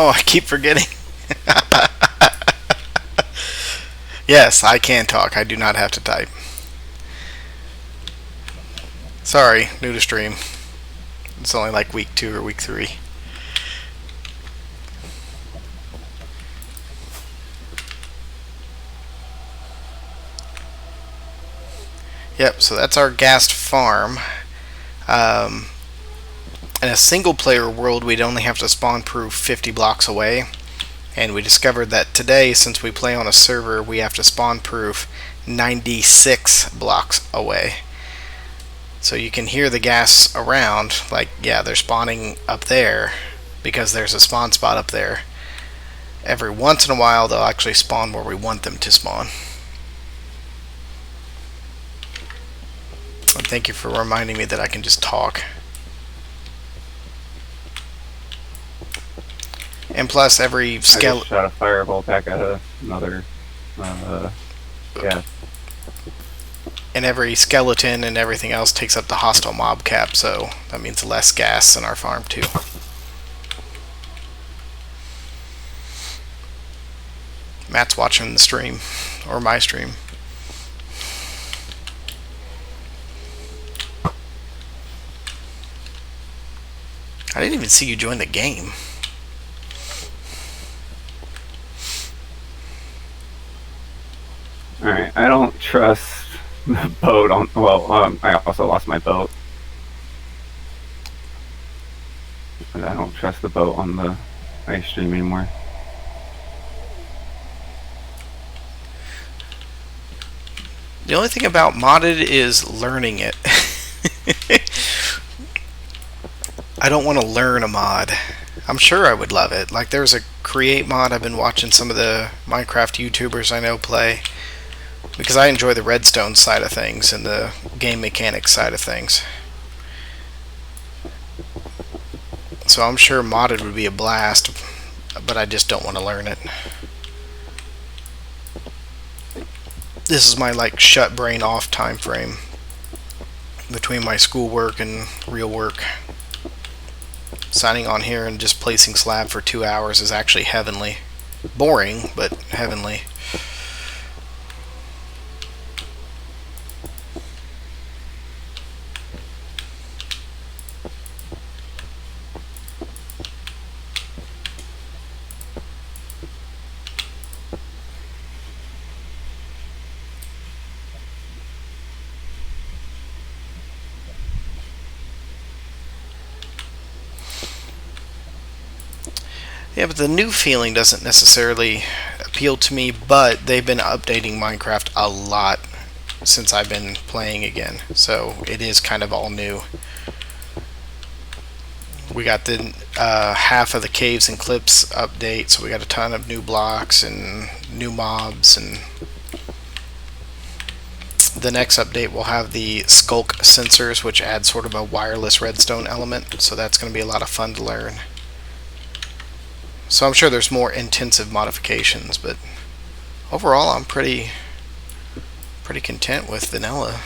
Oh, I keep forgetting. Yes, I can talk. I do not have to type. Sorry, new to stream. It's only like week 2 or week 3. Yep, so that's our ghast farm. In a single player world, we'd only have to spawn proof 50 blocks away. And we discovered that today, since we play on a server, we have to spawn proof 96 blocks away. So you can hear the ghast around, like, yeah, they're spawning up there because there's a spawn spot up there. Every once in a while, they'll actually spawn where we want them to spawn. And thank you for reminding me that I can just talk. And plus, every skeleton. I just shot a fireball back at another. Yeah. And every skeleton and everything else takes up the hostile mob cap, so that means less gas in our farm too. Matt's watching the stream, or my stream. I didn't even see you join the game. Alright, I don't trust the boat on. Well, I also lost my boat. But I don't trust the boat on the ice stream anymore. The only thing about modded is learning it. I don't want to learn a mod. I'm sure I would love it. Like, there's a create mod I've been watching some of the Minecraft YouTubers I know play, because I enjoy the redstone side of things and the game mechanics side of things. So I'm sure modded would be a blast, but I just don't want to learn it. This is my, like, shut brain off time frame between my schoolwork and real work. Signing on here and just placing slab for 2 hours is actually heavenly. Boring, but heavenly. Yeah, but the new feeling doesn't necessarily appeal to me, but they've been updating Minecraft a lot since I've been playing again, so it is kind of all new. We got the half of the caves and cliffs update, so we got a ton of new blocks and new mobs, and the next update will have the skulk sensors, which add sort of a wireless redstone element, so that's going to be a lot of fun to learn. So I'm sure there's more intensive modifications, but overall I'm pretty content with vanilla.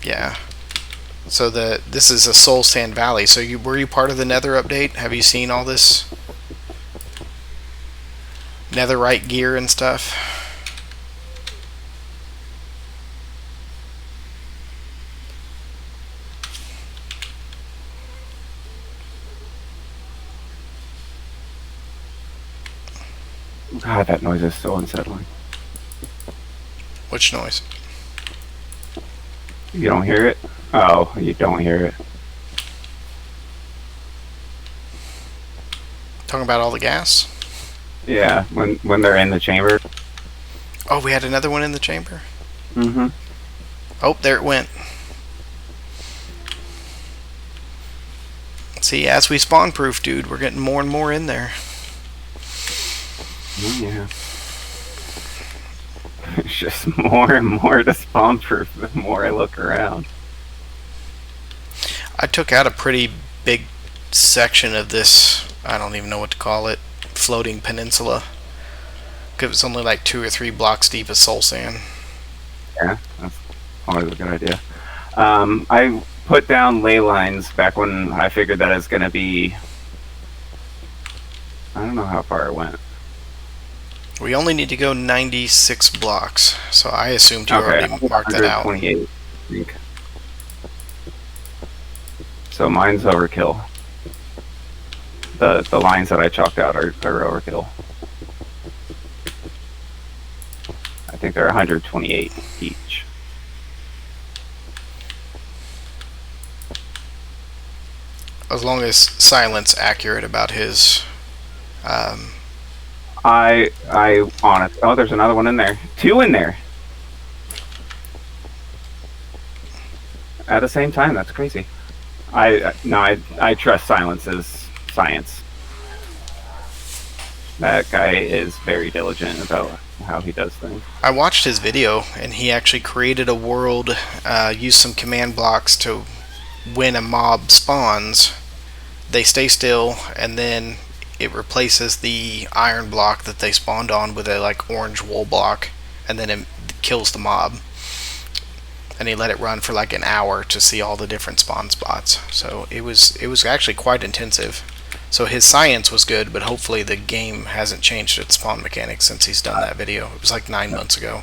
Yeah. So this is a Soul Sand Valley. So were you part of the Nether update? Have you seen all this netherite gear and stuff? God, that noise is so unsettling. Which noise? You don't hear it? Oh, you don't hear it. Talking about all the gas? Yeah, when they're in the chamber. Oh, we had another one in the chamber? Mm-hmm. Oh, there it went. See, as we spawn proof, dude, we're getting more and more in there. Yeah. It's just more and more to spawn proof the more I look around. I took out a pretty big section of this, I don't even know what to call it, floating peninsula. Because it's only like 2 or 3 blocks deep of soul sand. Yeah, that's always a good idea. I put down ley lines back when I figured that it's going to be... I don't know how far it went. We only need to go 96 blocks, so I assumed you already marked that out. 128, I think. So mine's overkill. The lines that I chalked out are overkill. I think they're 128 each. As long as Silent's accurate about his... I honest. Oh, there's another one in there. 2 in there. At the same time, that's crazy. I trust Silence's science. That guy is very diligent about how he does things. I watched his video, and he actually created a world, used some command blocks to when a mob spawns, they stay still, and then it replaces the iron block that they spawned on with a like orange wool block, and then it kills the mob. And he let it run for like an hour to see all the different spawn spots. So it was actually quite intensive. So his science was good, but hopefully the game hasn't changed its spawn mechanics since he's done that video. It was like 9 months ago.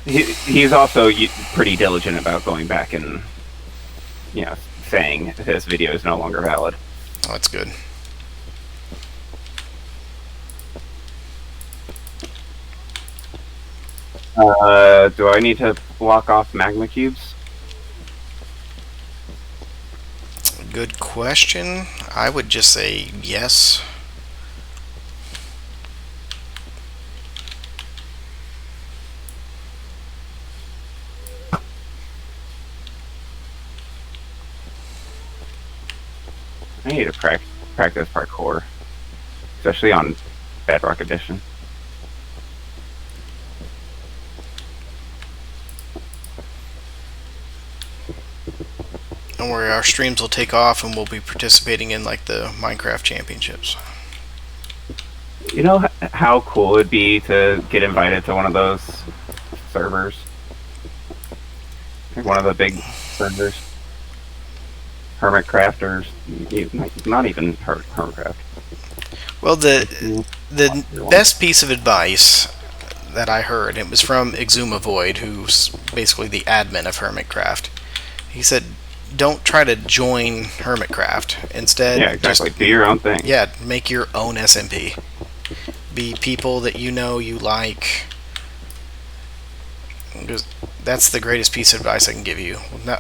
He's also pretty diligent about going back and, saying his video is no longer valid. Oh, that's good. Do I need to block off magma cubes? Good question. I would just say yes. I need to practice parkour, especially on Bedrock Edition. Don't worry, our streams will take off and we'll be participating in like the Minecraft championships. You know how cool it'd be to get invited to one of those servers? Like one of the big servers. Hermitcraft, not even Hermitcraft. Well, the best piece of advice that I heard, it was from Exuma Void, who's basically the admin of Hermitcraft. He said, don't try to join Hermitcraft. Instead, yeah, exactly. Do your own thing. Yeah, make your own SMP. Be people that you know you like. That's the greatest piece of advice I can give you.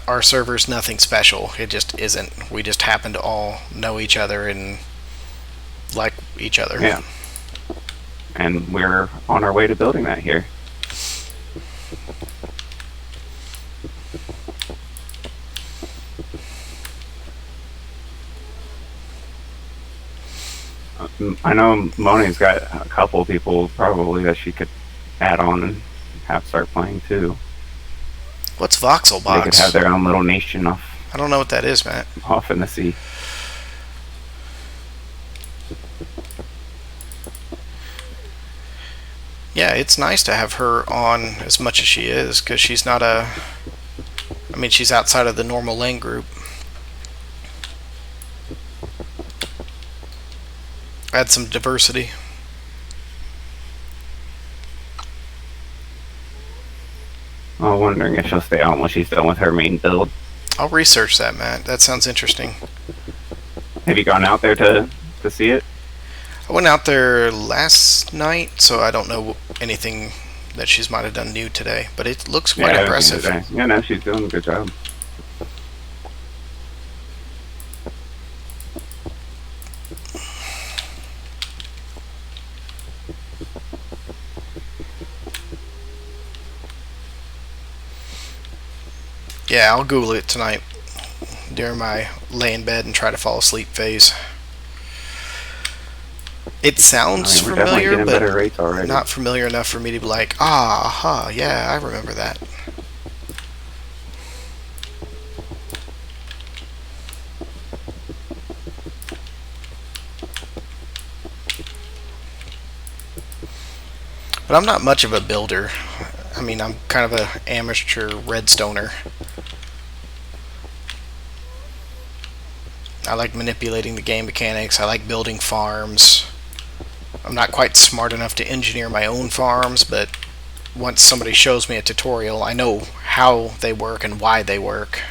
Our server's nothing special. It just isn't. We just happen to all know each other and like each other. Yeah. And we're on our way to building that here. I know Moni's got a couple people probably that she could add on and have start playing too. What's Voxelbox? They could have their own little nation off. I don't know what that is, Matt. Off in the sea. Yeah, it's nice to have her on as much as she is, because she's not a... I mean, she's outside of the normal lane group. Add some diversity. I'm wondering if she'll stay on when she's done with her main build. I'll research that, Matt. That sounds interesting. Have you gone out there to see it? I went out there last night, so I don't know anything that she's might have done new today, but it looks quite impressive. Yeah, no, she's doing a good job. Yeah, I'll Google it tonight during my lay in bed and try to fall asleep phase. It sounds familiar, but not familiar enough for me to be like, yeah, I remember that. But I'm not much of a builder. I mean, I'm kind of a amateur redstoner. I like manipulating the game mechanics. I like building farms. I'm not quite smart enough to engineer my own farms, but once somebody shows me a tutorial, I know how they work and why they work.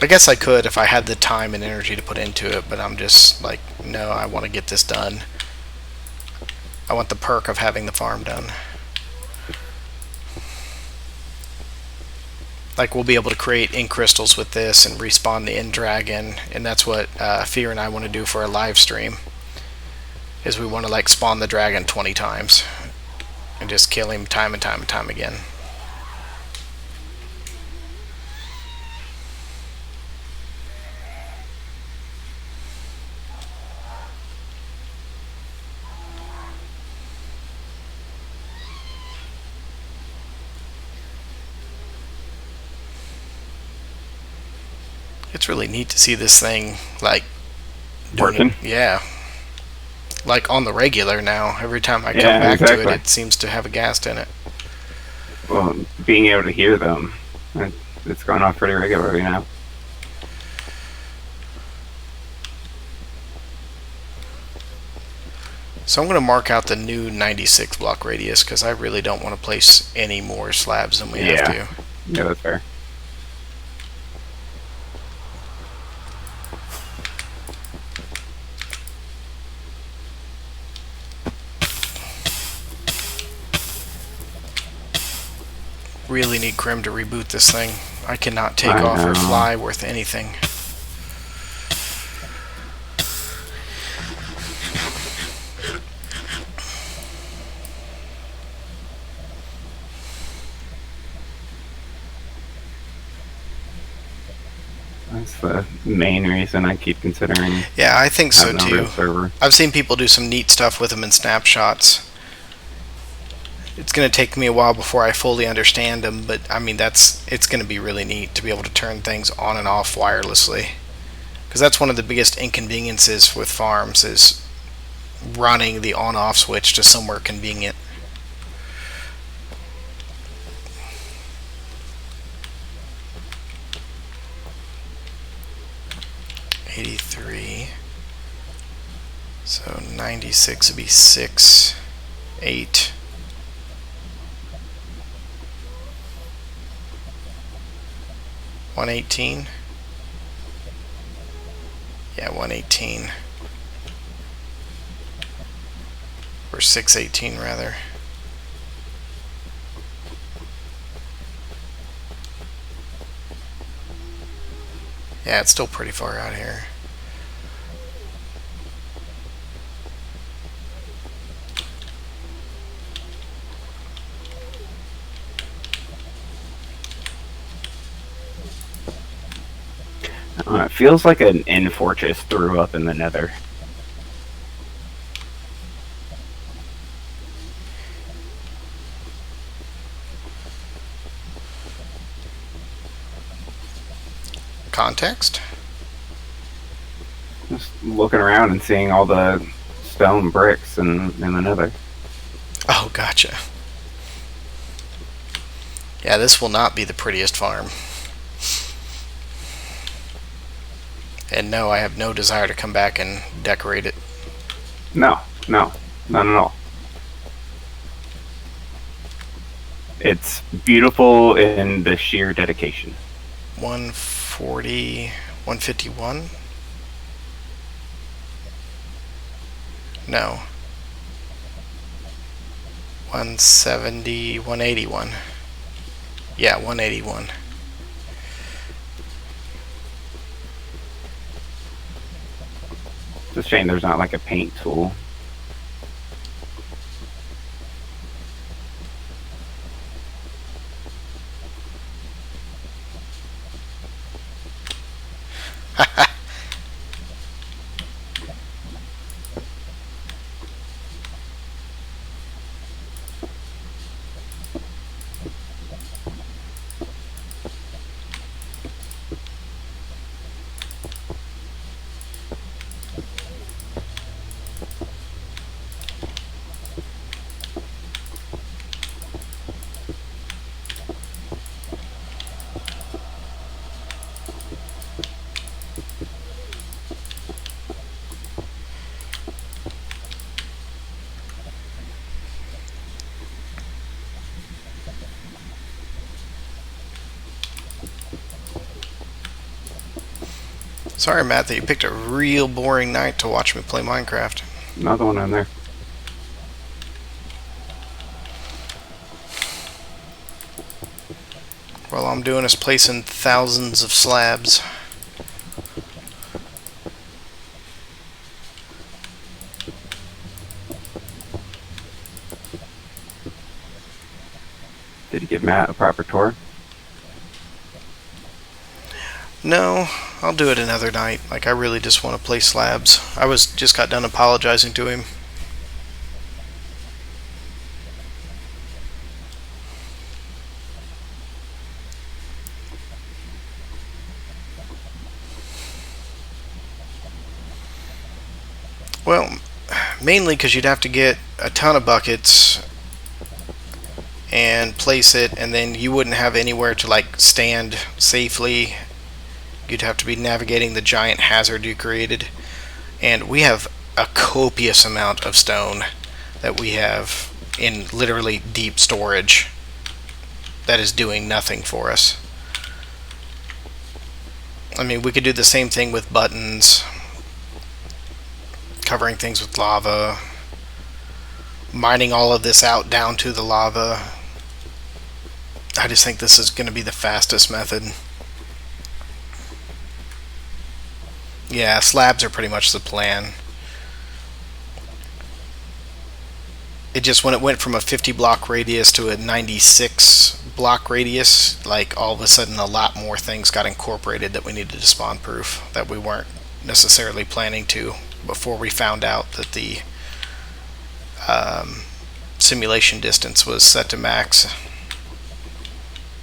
I guess I could if I had the time and energy to put into it, but I'm just like, no, I want to get this done. I want the perk of having the farm done. Like, we'll be able to create ink crystals with this and respawn the end dragon, and that's what Fear and I want to do for a live stream. Is we want to like spawn the dragon 20 times and just kill him time and time and time again. It's really neat to see this thing like Working. Yeah, like on the regular now. Every time I come back to it, it seems to have a ghast in it. Well, being able to hear them, it's going off pretty regularly now. So I'm going to mark out the new 96 block radius because I really don't want to place any more slabs than we have to. Yeah, that's fair. Really need Grim to reboot this thing. I cannot take off or fly worth anything. That's the main reason I keep considering. Yeah, I think so too. I've seen people do some neat stuff with them in snapshots. It's going to take me a while before I fully understand them, but I mean it's going to be really neat to be able to turn things on and off wirelessly. Because that's one of the biggest inconveniences with farms is running the on-off switch to somewhere convenient. So 96 would be 6, 8. $118. Yeah, 118. Or 618 rather. Yeah, it's still pretty far out here. It feels like an End Fortress threw up in the Nether. Context? Just looking around and seeing all the stone bricks in the Nether. Oh, gotcha. Yeah, this will not be the prettiest farm. And no, I have no desire to come back and decorate it. No, not at all. It's beautiful in the sheer dedication. 140, 151? No. 170, 181. Yeah, 181. It's a shame there's not like a paint tool. Sorry, Matt, that you picked a real boring night to watch me play Minecraft. Another one in there. All I'm doing is placing thousands of slabs. Did you give Matt a proper tour? No, I'll do it another night. Like, I really just want to play slabs. Just got done apologizing to him. Well, mainly because you'd have to get a ton of buckets and place it, and then you wouldn't have anywhere to like stand safely. You'd have to be navigating the giant hazard you created. And we have a copious amount of stone that we have in literally deep storage that is doing nothing for us. I mean, we could do the same thing with buttons, covering things with lava, mining all of this out down to the lava. I just think this is going to be the fastest method. Yeah, slabs are pretty much the plan. It just, when it went from a 50 block radius to a 96 block radius, like all of a sudden a lot more things got incorporated that we needed to spawn proof that we weren't necessarily planning to before we found out that the simulation distance was set to max.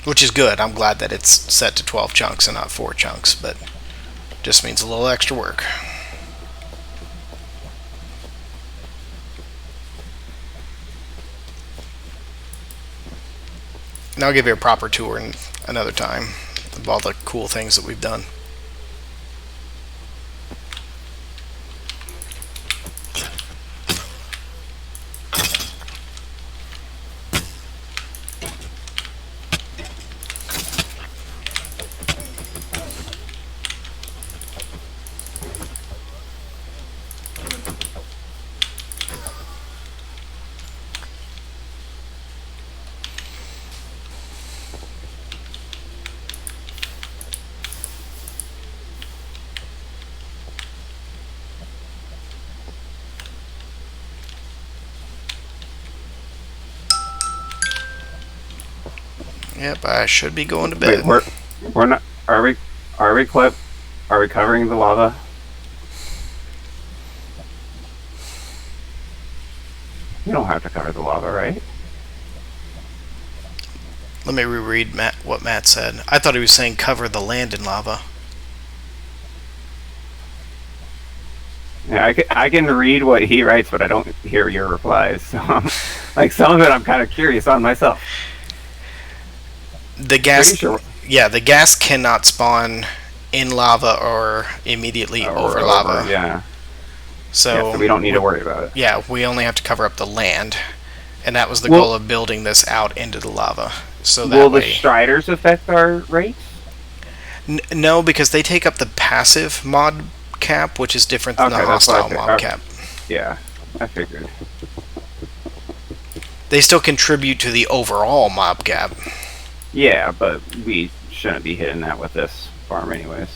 Which is good. I'm glad that it's set to 12 chunks and not 4 chunks, but just means a little extra work. And I'll give you a proper tour another time of all the cool things that we've done. Yep, I should be going to bed. Wait, we're not. Are we covering the lava? You don't have to cover the lava, right? Let me reread what Matt said. I thought he was saying cover the land in lava. Yeah, I can read what he writes, but I don't hear your replies. So, like, some of it, I'm kind of curious on myself. The gas, Sure. yeah, the gas cannot spawn in lava or immediately over lava. Yeah. So we don't need to worry about it. Yeah, we only have to cover up the land, and that was the goal of building this out into the lava. So that will way, the Striders affect our rates? No, because they take up the passive mod cap, which is different than the hostile mob cap. Yeah, I figured. They still contribute to the overall mob cap. Yeah, but we shouldn't be hitting that with this farm anyways.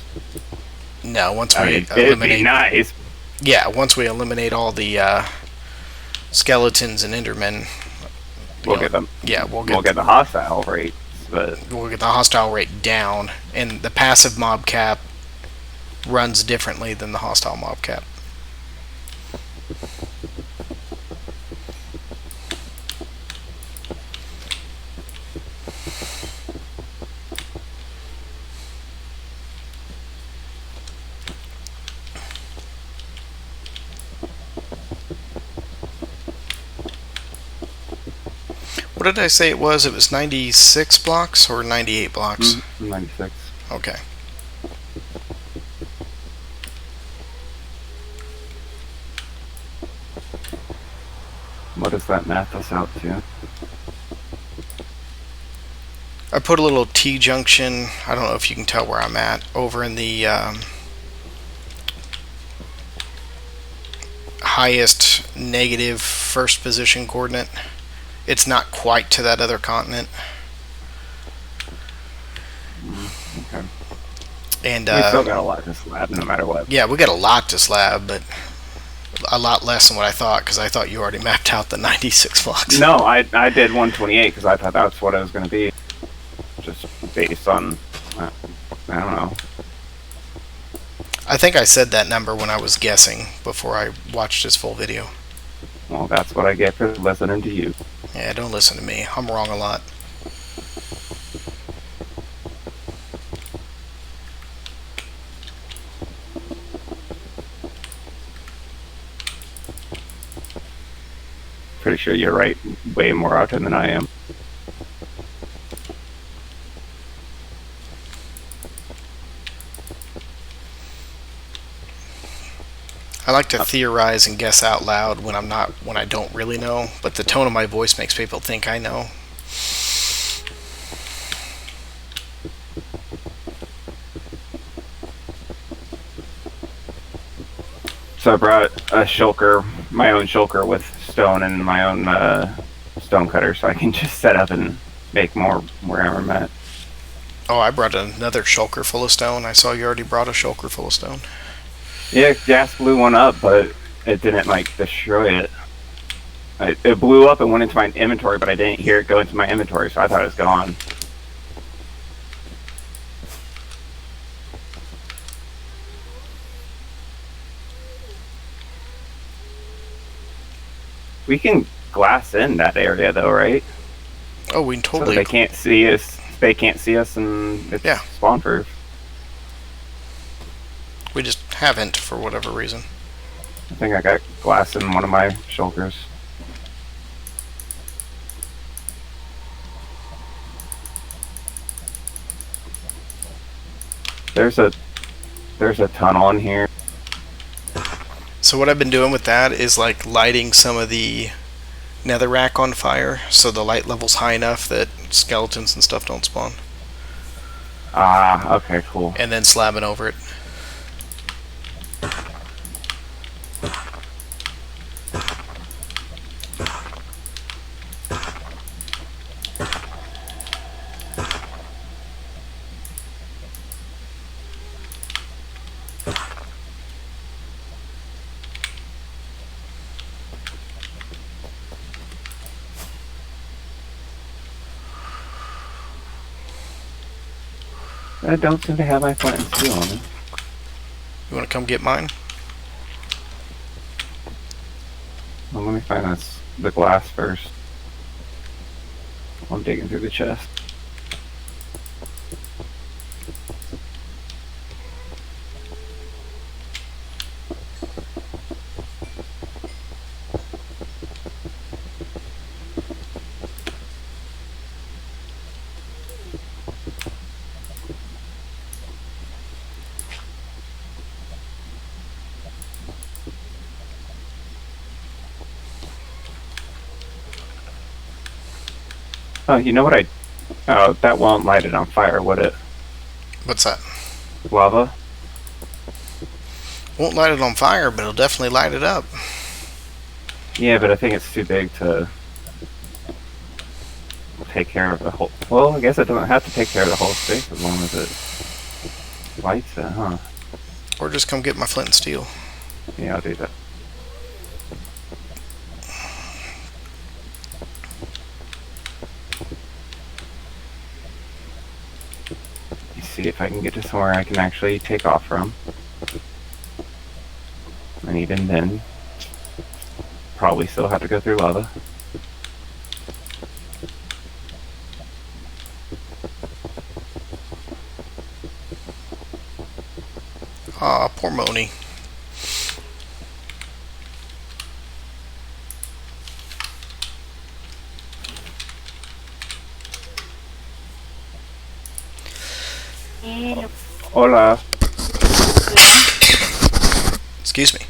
No, once we it'd eliminate, be nice. Yeah, once we eliminate all the skeletons and Endermen, We'll get them. Yeah, we'll get the hostile rates, but we'll get the hostile rate down, and the passive mob cap runs differently than the hostile mob cap. What did I say it was? It was 96 blocks or 98 blocks? 96. Okay. What does that math us out to? I put a little T-junction, I don't know if you can tell where I'm at, over in the highest negative first position coordinate. It's not quite to that other continent. Okay. And We still got a lot to slab, no matter what. yeah, we got a lot to slab, but a lot less than what I thought, because I thought you already mapped out the 96 blocks. No, I did 128 because I thought that's what it was going to be, just based on I don't know. I think I said that number when I was guessing before I watched his full video. Well, that's what I get for listening to you. Yeah, don't listen to me. I'm wrong a lot. Pretty sure you're right way more often than I am. I like to theorize and guess out loud when I don't really know, but the tone of my voice makes people think I know. So I brought a shulker, my own shulker with stone and my own stone cutter, so I can just set up and make more wherever I'm at. Oh, I brought another shulker full of stone. I saw you already brought a shulker full of stone. Yeah, Jas blew one up, but it didn't like destroy it. It blew up and went into my inventory, but I didn't hear it go into my inventory, so I thought it was gone. We can glass in that area though, right? Oh, we can totally. So they can't see us. They can't see us, and it's spawn proof. We just haven't for whatever reason. I think I got glass in one of my shoulders. There's a tunnel in here. So what I've been doing with that is like lighting some of the netherrack on fire, so the light level's high enough that skeletons and stuff don't spawn. Ah, okay, cool. And then slabbing over it. I don't seem to have my flint and steel on it. You want to come get mine? Well, let me find the glass first. I'm digging through the chest. Oh, you know what oh, that won't light it on fire, would it? What's that? Lava? Won't light it on fire, but it'll definitely light it up. Yeah, but I think it's too big to take care of the whole... Well, I guess it doesn't have to take care of the whole space as long as it lights it, huh? Or just come get my flint and steel. Yeah, I'll do that. See if I can get to somewhere I can actually take off from. And even then, probably still have to go through lava. Aw, poor Moni. Hola. Excuse me.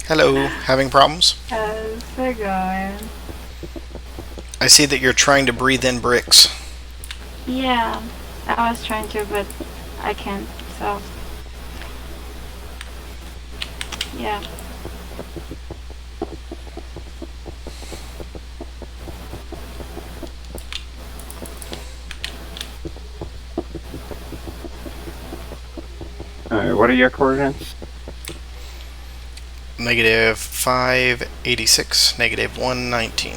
Hello, having problems? How's it going? I see that you're trying to breathe in bricks. Yeah, I was trying to, but I can't, so... Yeah. what are your coordinates? Negative 586, negative 119.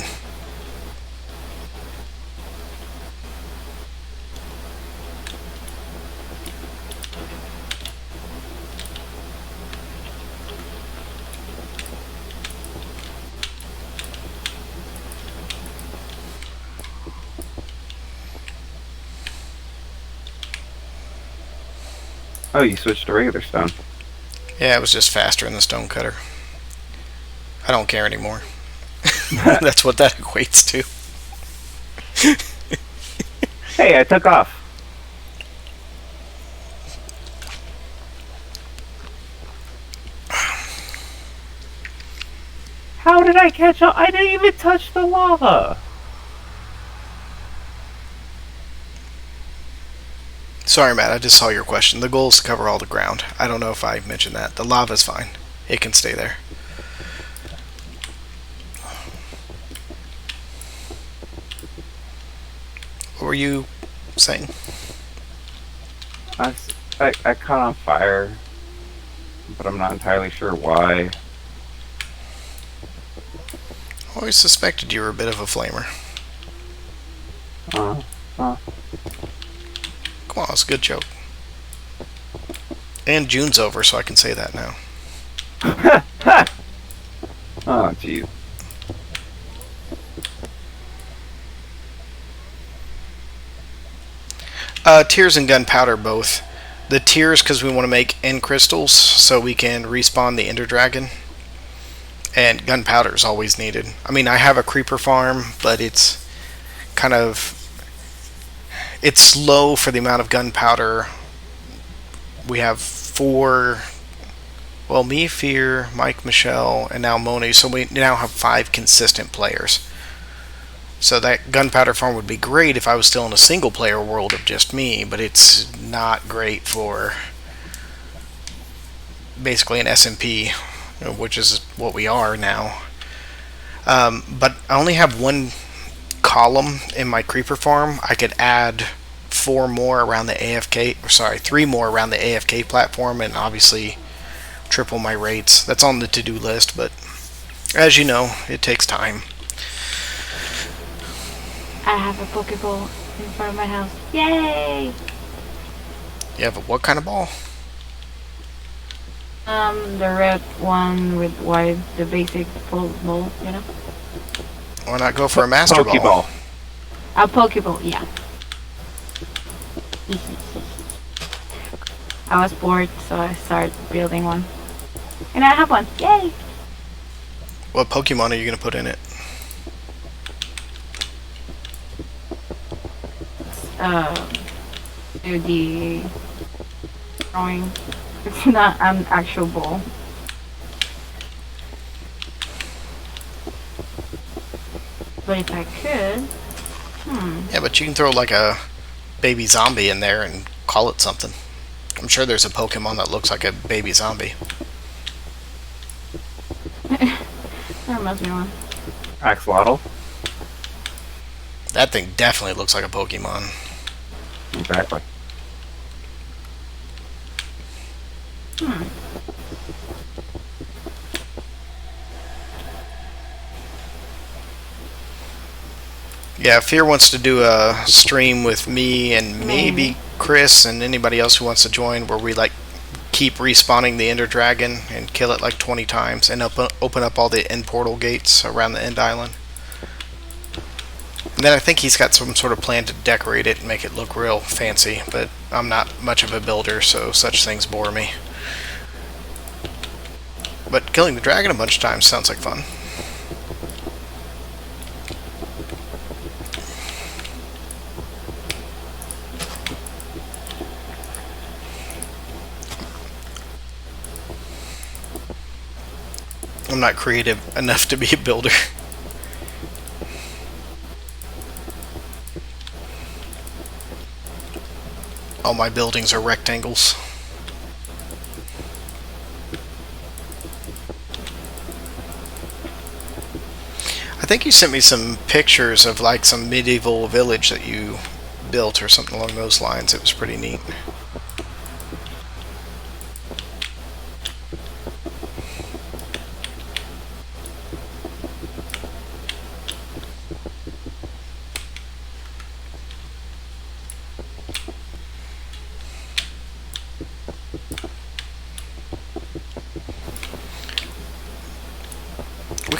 Oh, you switched to regular stone. Yeah, it was just faster in the stone cutter. I don't care anymore. That's what that equates to. Hey, I took off. How did I catch up? I didn't even touch the lava. Sorry, Matt, I just saw your question. The goal is to cover all the ground. I don't know if I mentioned that. The lava's fine. It can stay there. What were you saying? I caught on fire, but I'm not entirely sure why. I always suspected you were a bit of a flamer. Come on, it's a good joke. And June's over, so I can say that now. Oh, jeez. Tears and gunpowder both. The tears because we want to make end crystals so we can respawn the Ender Dragon. And gunpowder is always needed. I mean, I have a creeper farm, but it's kind of... It's slow for the amount of gunpowder. We have 4... Well, me, Fear, Mike, Michelle, and now Moni. So we now have 5 consistent players. So that gunpowder farm would be great if I was still in a single player world of just me, but it's not great for basically an SMP, which is what we are now. But I only have 1 column in my creeper farm. I could add 4 more around the AFK, sorry, 3 more around the AFK platform, and obviously triple my rates. That's on the to-do list, but as you know, it takes time. I have a Pokeball in front of my house. Yay! You have a what kind of ball? The red one with white, the basic full ball, you know? Why not go for a master ball? Pokeball. A Pokeball, yeah. I was bored, so I started building one. And I have one. Yay! What Pokemon are you going to put in it? Do the drawing. It's not an actual ball. But if I could, Yeah, but you can throw like a baby zombie in there and call it something. I'm sure there's a Pokemon that looks like a baby zombie. that reminds me of one. Axolotl. That thing definitely looks like a Pokemon. Exactly. Yeah, Fear wants to do a stream with me and maybe Chris and anybody else who wants to join, where we like keep respawning the Ender Dragon and kill it like 20 times and open up all the end portal gates around the end island. And then I think he's got some sort of plan to decorate it and make it look real fancy, but I'm not much of a builder, so such things bore me. But killing the dragon a bunch of times sounds like fun. I'm not creative enough to be a builder. All my buildings are rectangles. I think you sent me some pictures of like some medieval village that you built or something along those lines. It was pretty neat.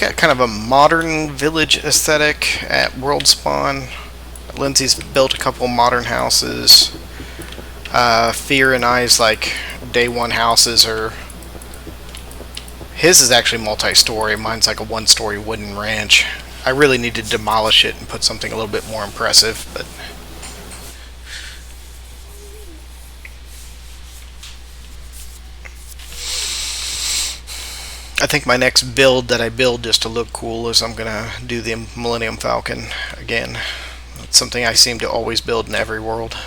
look at kind of a modern village aesthetic at World Spawn. Lindsay's built a couple modern houses. Fear and I's like day one houses are. His is actually multi-story. Mine's like a one-story wooden ranch. I really need to demolish it and put something a little bit more impressive, but. I think my next build that I build just to look cool is I'm gonna do the Millennium Falcon again. It's something I seem to always build in every world.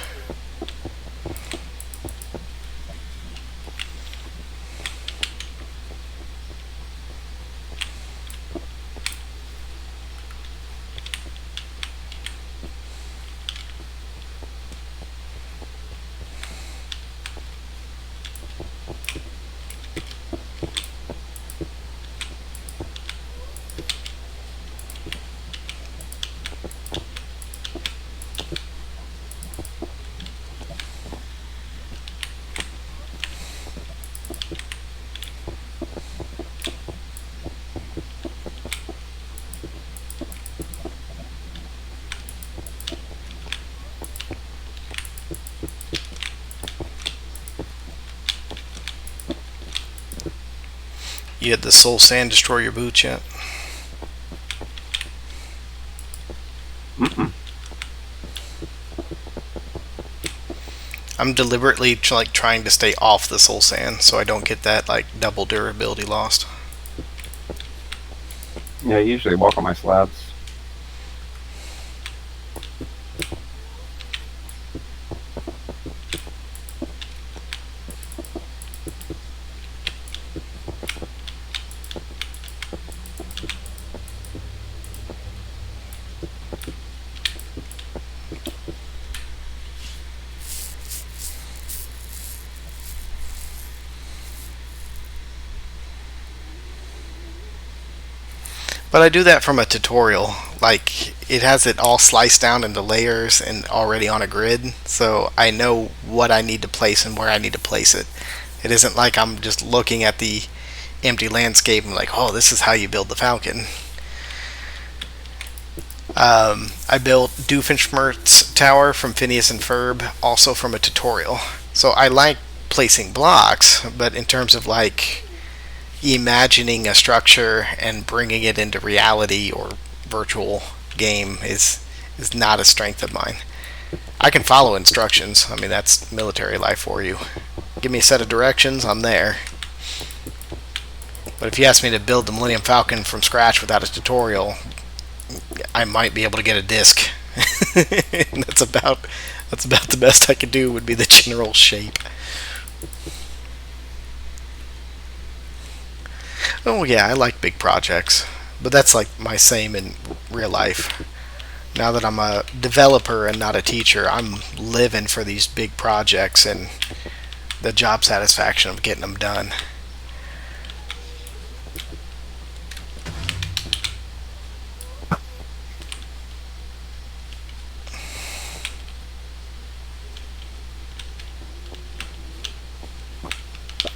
You had the soul sand destroy your boots yet? Mm-mm. I'm deliberately trying to stay off the soul sand so I don't get that like double durability lost. Yeah, I usually walk on my slabs. But I do that from a tutorial. Like, it has it all sliced down into layers and already on a grid, so I know what I need to place and where I need to place it. It isn't like I'm just looking at the empty landscape and like, oh, this is how you build the Falcon. I built Doofenshmirtz Tower from Phineas and Ferb, also from a tutorial. So I like placing blocks, but in terms of like imagining a structure and bringing it into reality or virtual game is not a strength of mine. I can follow instructions. I mean, that's military life for you. Give me a set of directions, I'm there. But if you ask me to build the Millennium Falcon from scratch without a tutorial, I might be able to get a disc. And that's about the best I could do, would be the general shape. Oh yeah, I like big projects, but that's like my same in real life. Now that I'm a developer and not a teacher, I'm living for these big projects and the job satisfaction of getting them done.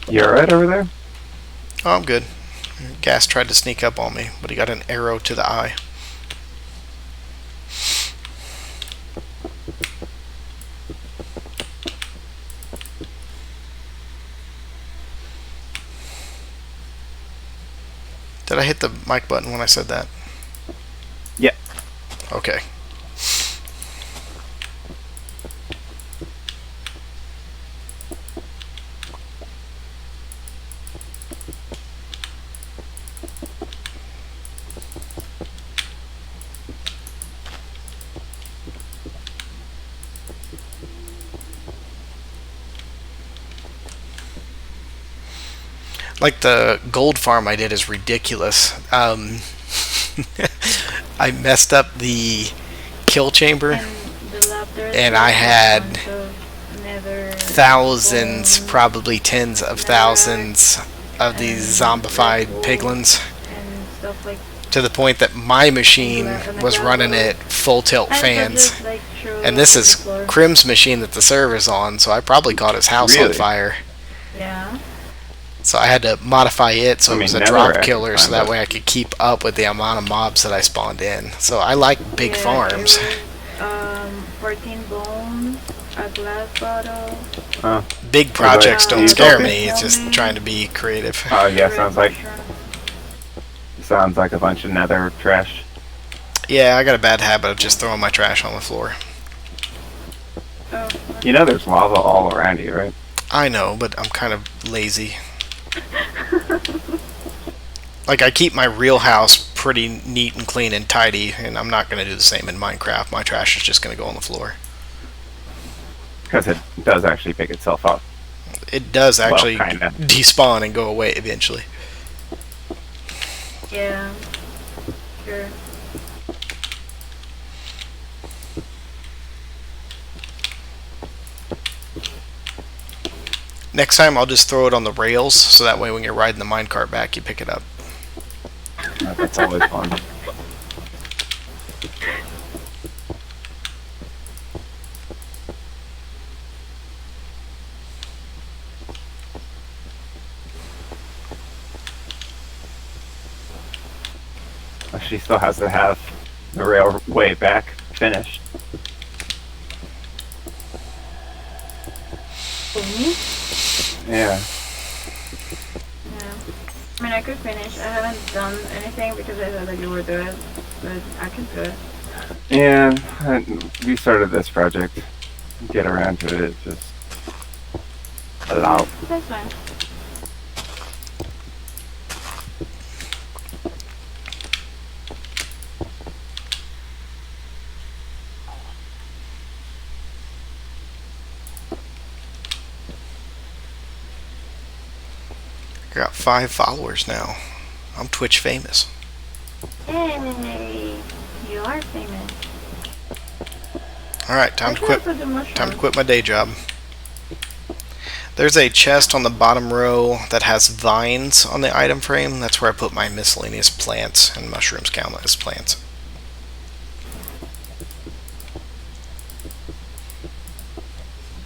You alright over there? Oh, I'm good. Gas tried to sneak up on me, but he got an arrow to the eye. Did I hit the mic button when I said that? Yeah. Okay. Like the gold farm I did is ridiculous. I messed up the kill chamber, and I had thousands, probably tens of thousands of these zombified piglins, to the point that my machine was running at full tilt fans. And this is Crim's machine that the server's on, so I probably caught his house on Really? fire. Yeah. So I had to modify it so I it mean, was a never drop actually killer, so find that it. way I could keep up with the amount of mobs that I spawned in. So I like big Yeah, farms. It was 14 bones, a glass bottle, Oh, Big was projects that don't you, scare Salty? me. It's just trying to be creative. Oh yeah, red sounds like a bunch of nether trash. Yeah, I got a bad habit of just throwing my trash on the floor. Oh. You know, there's lava all around you, right? I know, but I'm kind of lazy. Like, I keep my real house pretty neat and clean and tidy, and I'm not going to do the same in Minecraft. My trash is just going to go on the floor. Because it does actually pick itself up. It does actually kinda. despawn and go away eventually. Yeah. Sure. Next time, I'll just throw it on the rails, so that way when you're riding the minecart back, you pick it up. That's always fun. She still has to have the railway back finished. For me? Yeah. Yeah. I mean, I could finish. I haven't done anything because I thought that you were doing it, but I can do it. Yeah, we started this project. Get around to it, it's just allow. That's fine. I got 5 followers now. I'm Twitch famous. Yay! You are famous. Alright, time to quit. The Time to quit my day job. There's a chest on the bottom row that has vines on the item frame. That's where I put my miscellaneous plants, and mushrooms count as plants.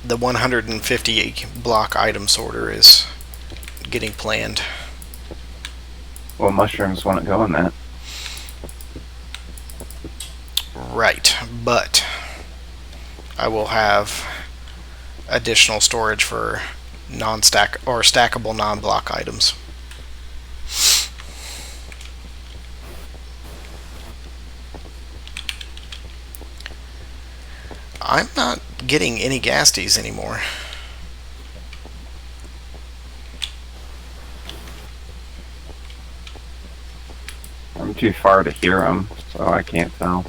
The 150 block item sorter is getting planned. Well, mushrooms wouldn't go in that. Right, but I will have additional storage for non-stack or stackable non-block items. I'm not getting any gasties anymore. I'm too far to hear them, so I can't tell.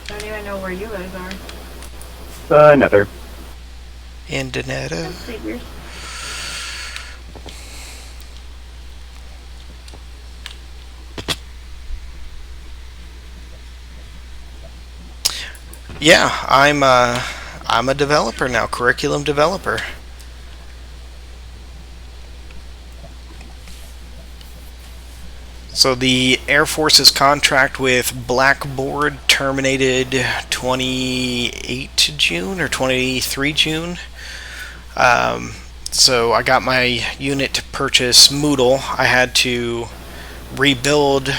I don't even know where you guys are. Nether. Internet. That figures. Yeah, I'm a developer now, curriculum developer. So the Air Force's contract with Blackboard terminated 28 June or 23 June. So I got my unit to purchase Moodle. I had to rebuild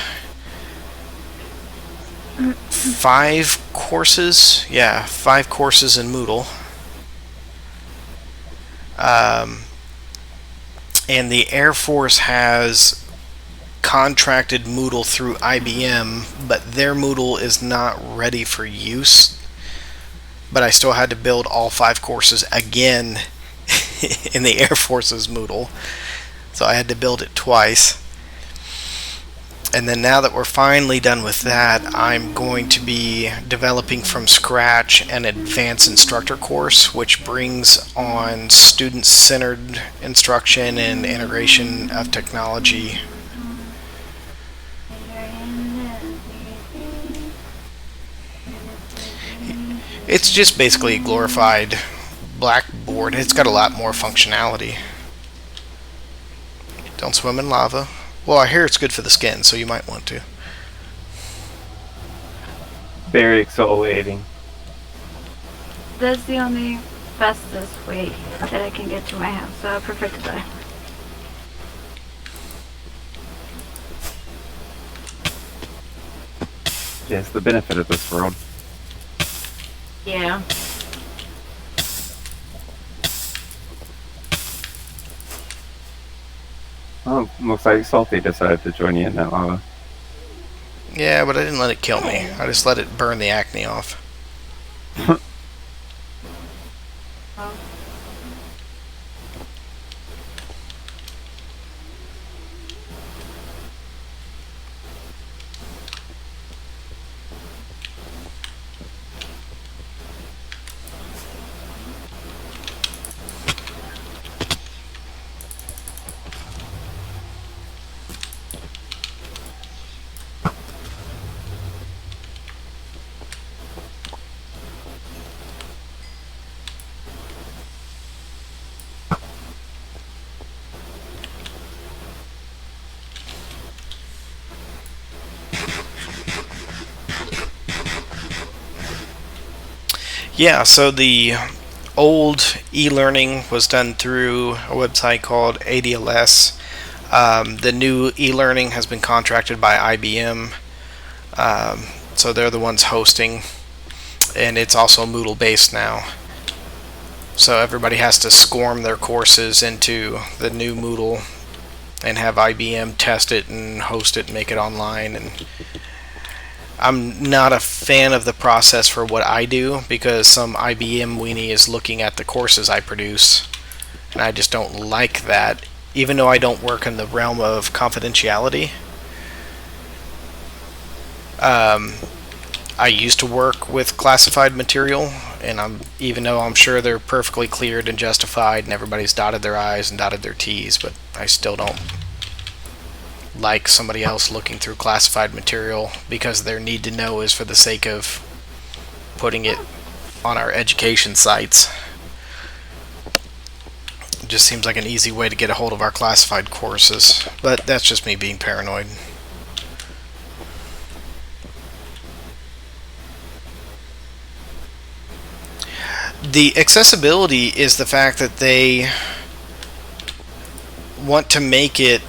5 courses. Yeah, 5 courses in Moodle. And the Air Force has contracted Moodle through IBM, but their Moodle is not ready for use. But I still had to build all 5 courses again in the Air Force's Moodle. So I had to build it twice. And then now that we're finally done with that, I'm going to be developing from scratch an advanced instructor course, which brings on student-centered instruction and integration of technology. It's just basically a glorified Blackboard. It's got a lot more functionality. Don't swim in lava. Well, I hear it's good for the skin, so you might want to. Very exfoliating. That's the only fastest way that I can get to my house, so I prefer to die. Yeah, it's the benefit of this world. Yeah. Oh, looks like Salty decided to join you in that lava. Yeah, but I didn't let it kill me. I just let it burn the acne off. Oh. Yeah, so the old e-learning was done through a website called ADLS. The new e-learning has been contracted by IBM, so they're the ones hosting, and it's also Moodle based now. So everybody has to swarm their courses into the new Moodle and have IBM test it and host it and make it online. And I'm not a fan of the process for what I do, because some IBM weenie is looking at the courses I produce, and I just don't like that, even though I don't work in the realm of confidentiality. I used to work with classified material, and even though I'm sure they're perfectly cleared and justified and everybody's dotted their I's and dotted their T's, but I still don't like somebody else looking through classified material because their need to know is for the sake of putting it on our education sites. It just seems like an easy way to get a hold of our classified courses, but that's just me being paranoid. The accessibility is the fact that they want to make it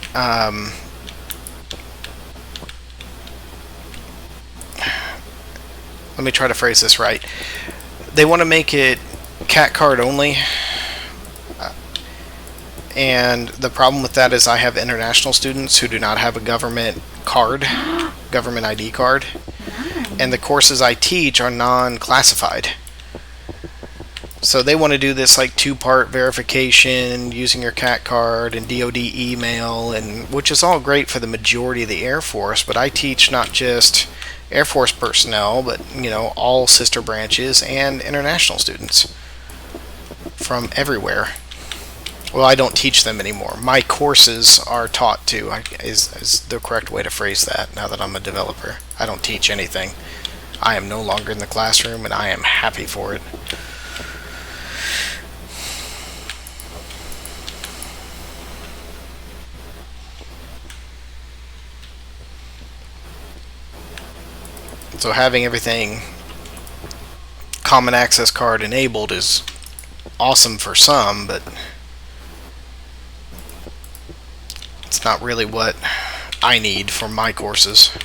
let me try to phrase this right. They want to make it cat card only, and the problem with that is I have international students who do not have a government card, government ID card, and the courses I teach are non-classified. So they want to do this like two-part verification using your CAT card and DoD email, and which is all great for the majority of the Air Force, but I teach not just Air Force personnel, but all sister branches and international students from everywhere. Well, I don't teach them anymore. My courses are taught to, is the correct way to phrase that now that I'm a developer. I don't teach anything. I am no longer in the classroom, and I am happy for it. So having everything Common Access Card enabled is awesome for some, but it's not really what I need for my courses.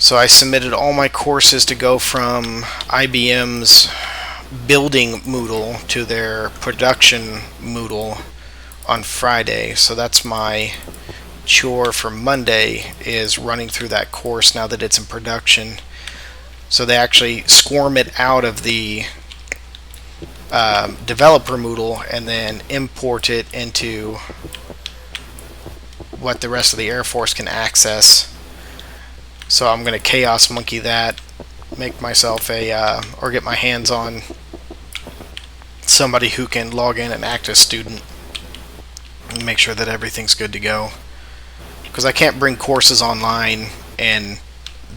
So I submitted all my courses to go from IBM's building Moodle to their production Moodle on Friday. So that's my chore for Monday, is running through that course now that it's in production. So they actually swarm it out of the developer Moodle and then import it into what the rest of the Air Force can access. So I'm going to chaos monkey that, make myself or get my hands on somebody who can log in and act as student and make sure that everything's good to go. Because I can't bring courses online and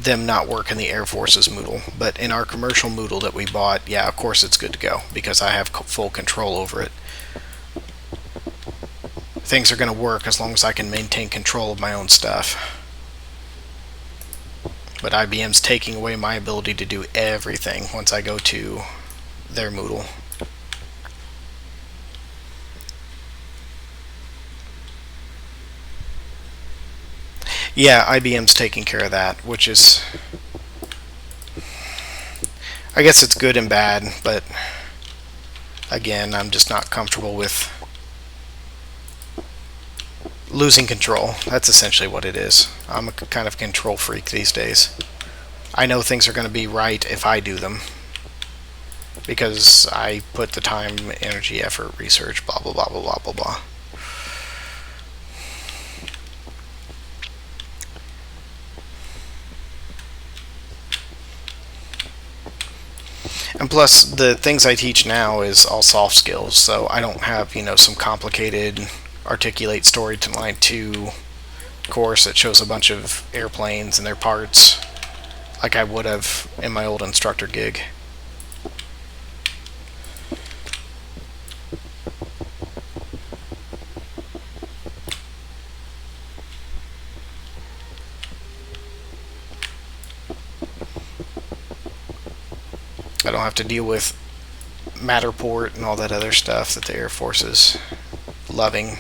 them not work in the Air Force's Moodle. But in our commercial Moodle that we bought, yeah, of course it's good to go because I have full control over it. Things are going to work as long as I can maintain control of my own stuff. But IBM's taking away my ability to do everything once I go to their Moodle. Yeah, IBM's taking care of that, which is... I guess it's good and bad, but again, I'm just not comfortable with losing control. That's essentially what it is. I'm a kind of control freak these days. I know things are going to be right if I do them, because I put the time, energy, effort, research, blah, blah, blah, blah, blah, blah, blah. And plus, the things I teach now is all soft skills, so I don't have, some complicated Articulate Storyline 2 course that shows a bunch of airplanes and their parts like I would have in my old instructor gig. I don't have to deal with Matterport and all that other stuff that the Air Force is loving.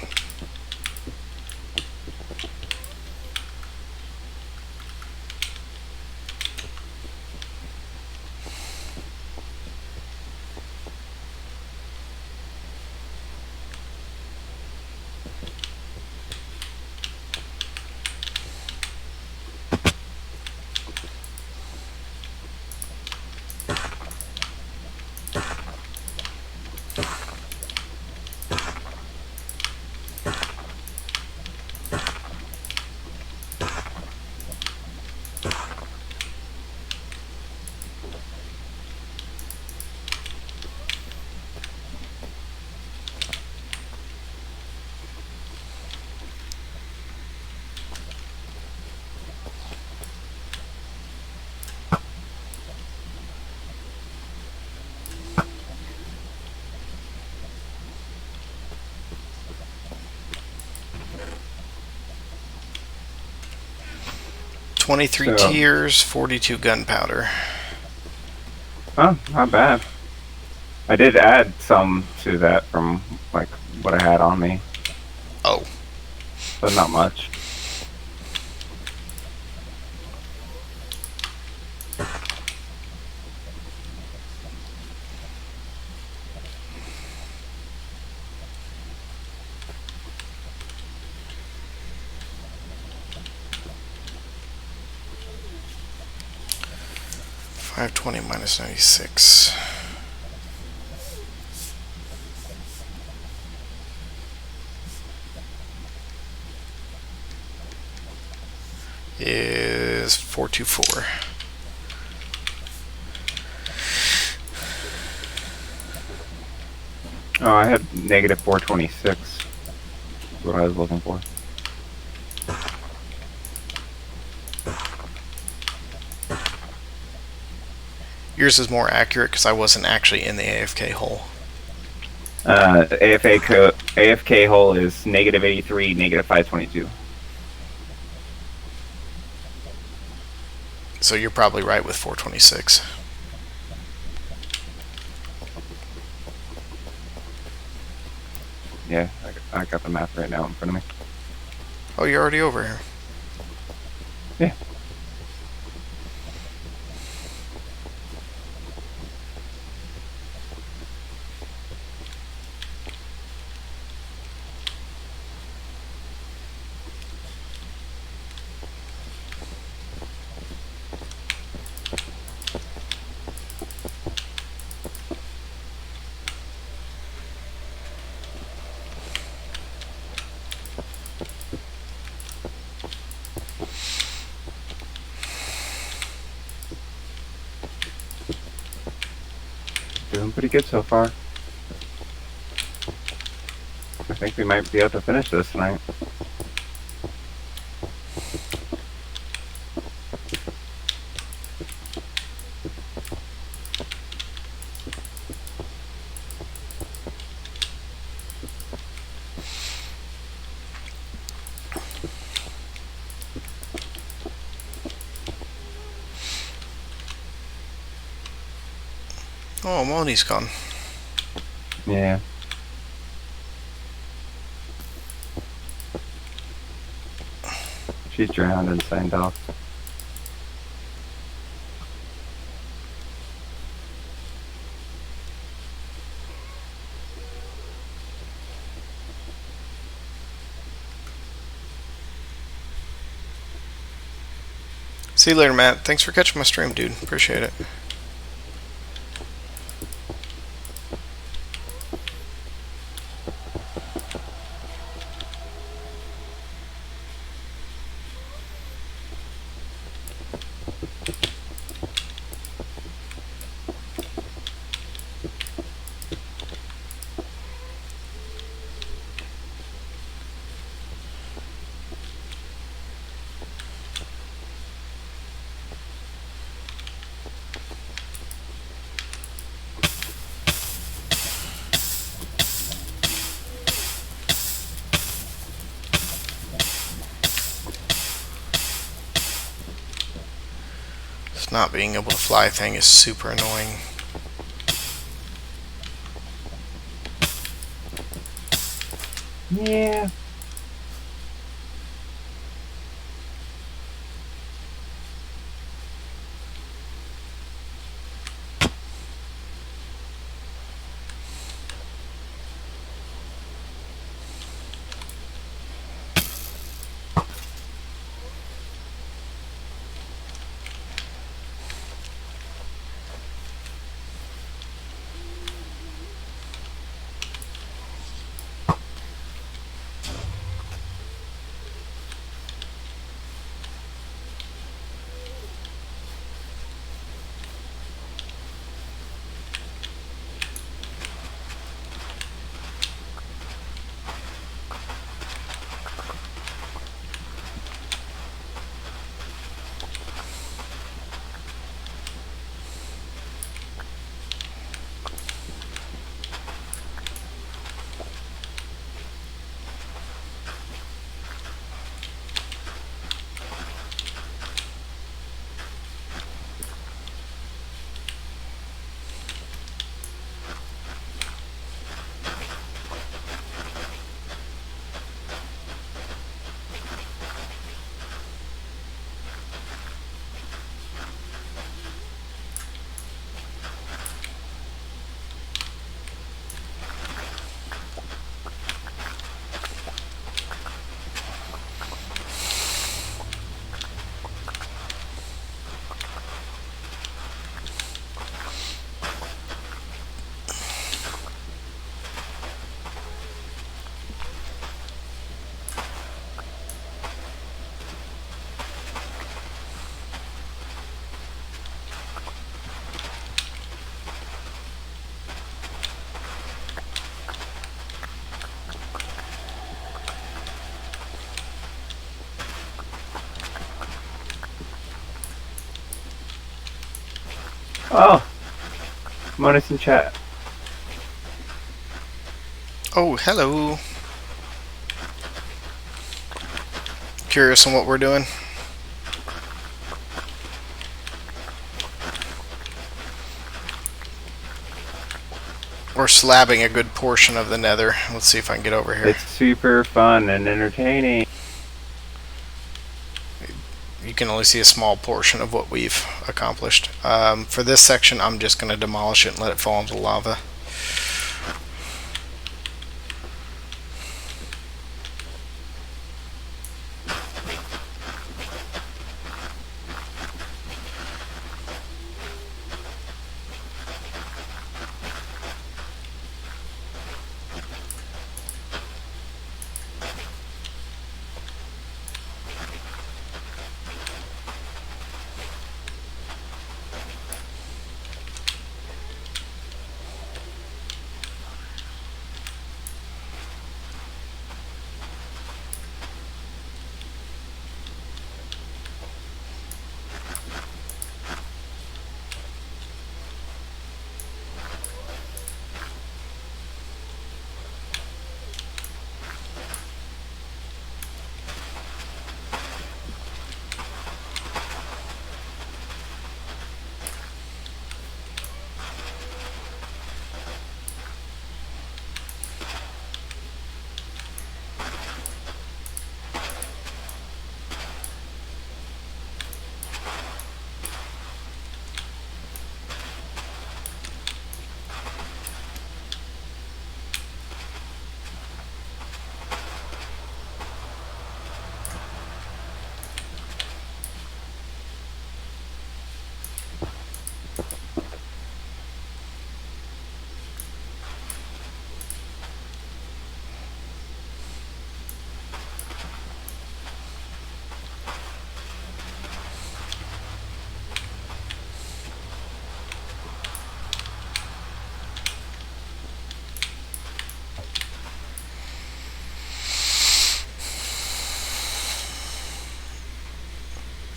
Twenty-three tiers, 42 gunpowder. Oh, not bad. I did add some to that from like what I had on me. Oh. But not much. $520 minus 96. Is 424. Oh, I had negative 426. That's what I was looking for. Yours is more accurate because I wasn't actually in the AFK hole. AFK hole is negative 83, negative 522. So you're probably right with 426. Yeah, I got the map right now in front of me. Oh, you're already over here. Yeah. Doing pretty good so far. I think we might be able to finish this tonight. Oh, Moni's gone. Yeah. She's drowned in sand docks. See you later, Matt. Thanks for catching my stream, dude. Appreciate it. This not being able to fly thing is super annoying. Yeah. Oh, Moni's in chat. Oh, hello. Curious on what we're doing? We're slabbing a good portion of the nether. Let's see if I can get over here. It's super fun and entertaining. You can only see a small portion of what we've accomplished. For this section, I'm just going to demolish it and let it fall into lava.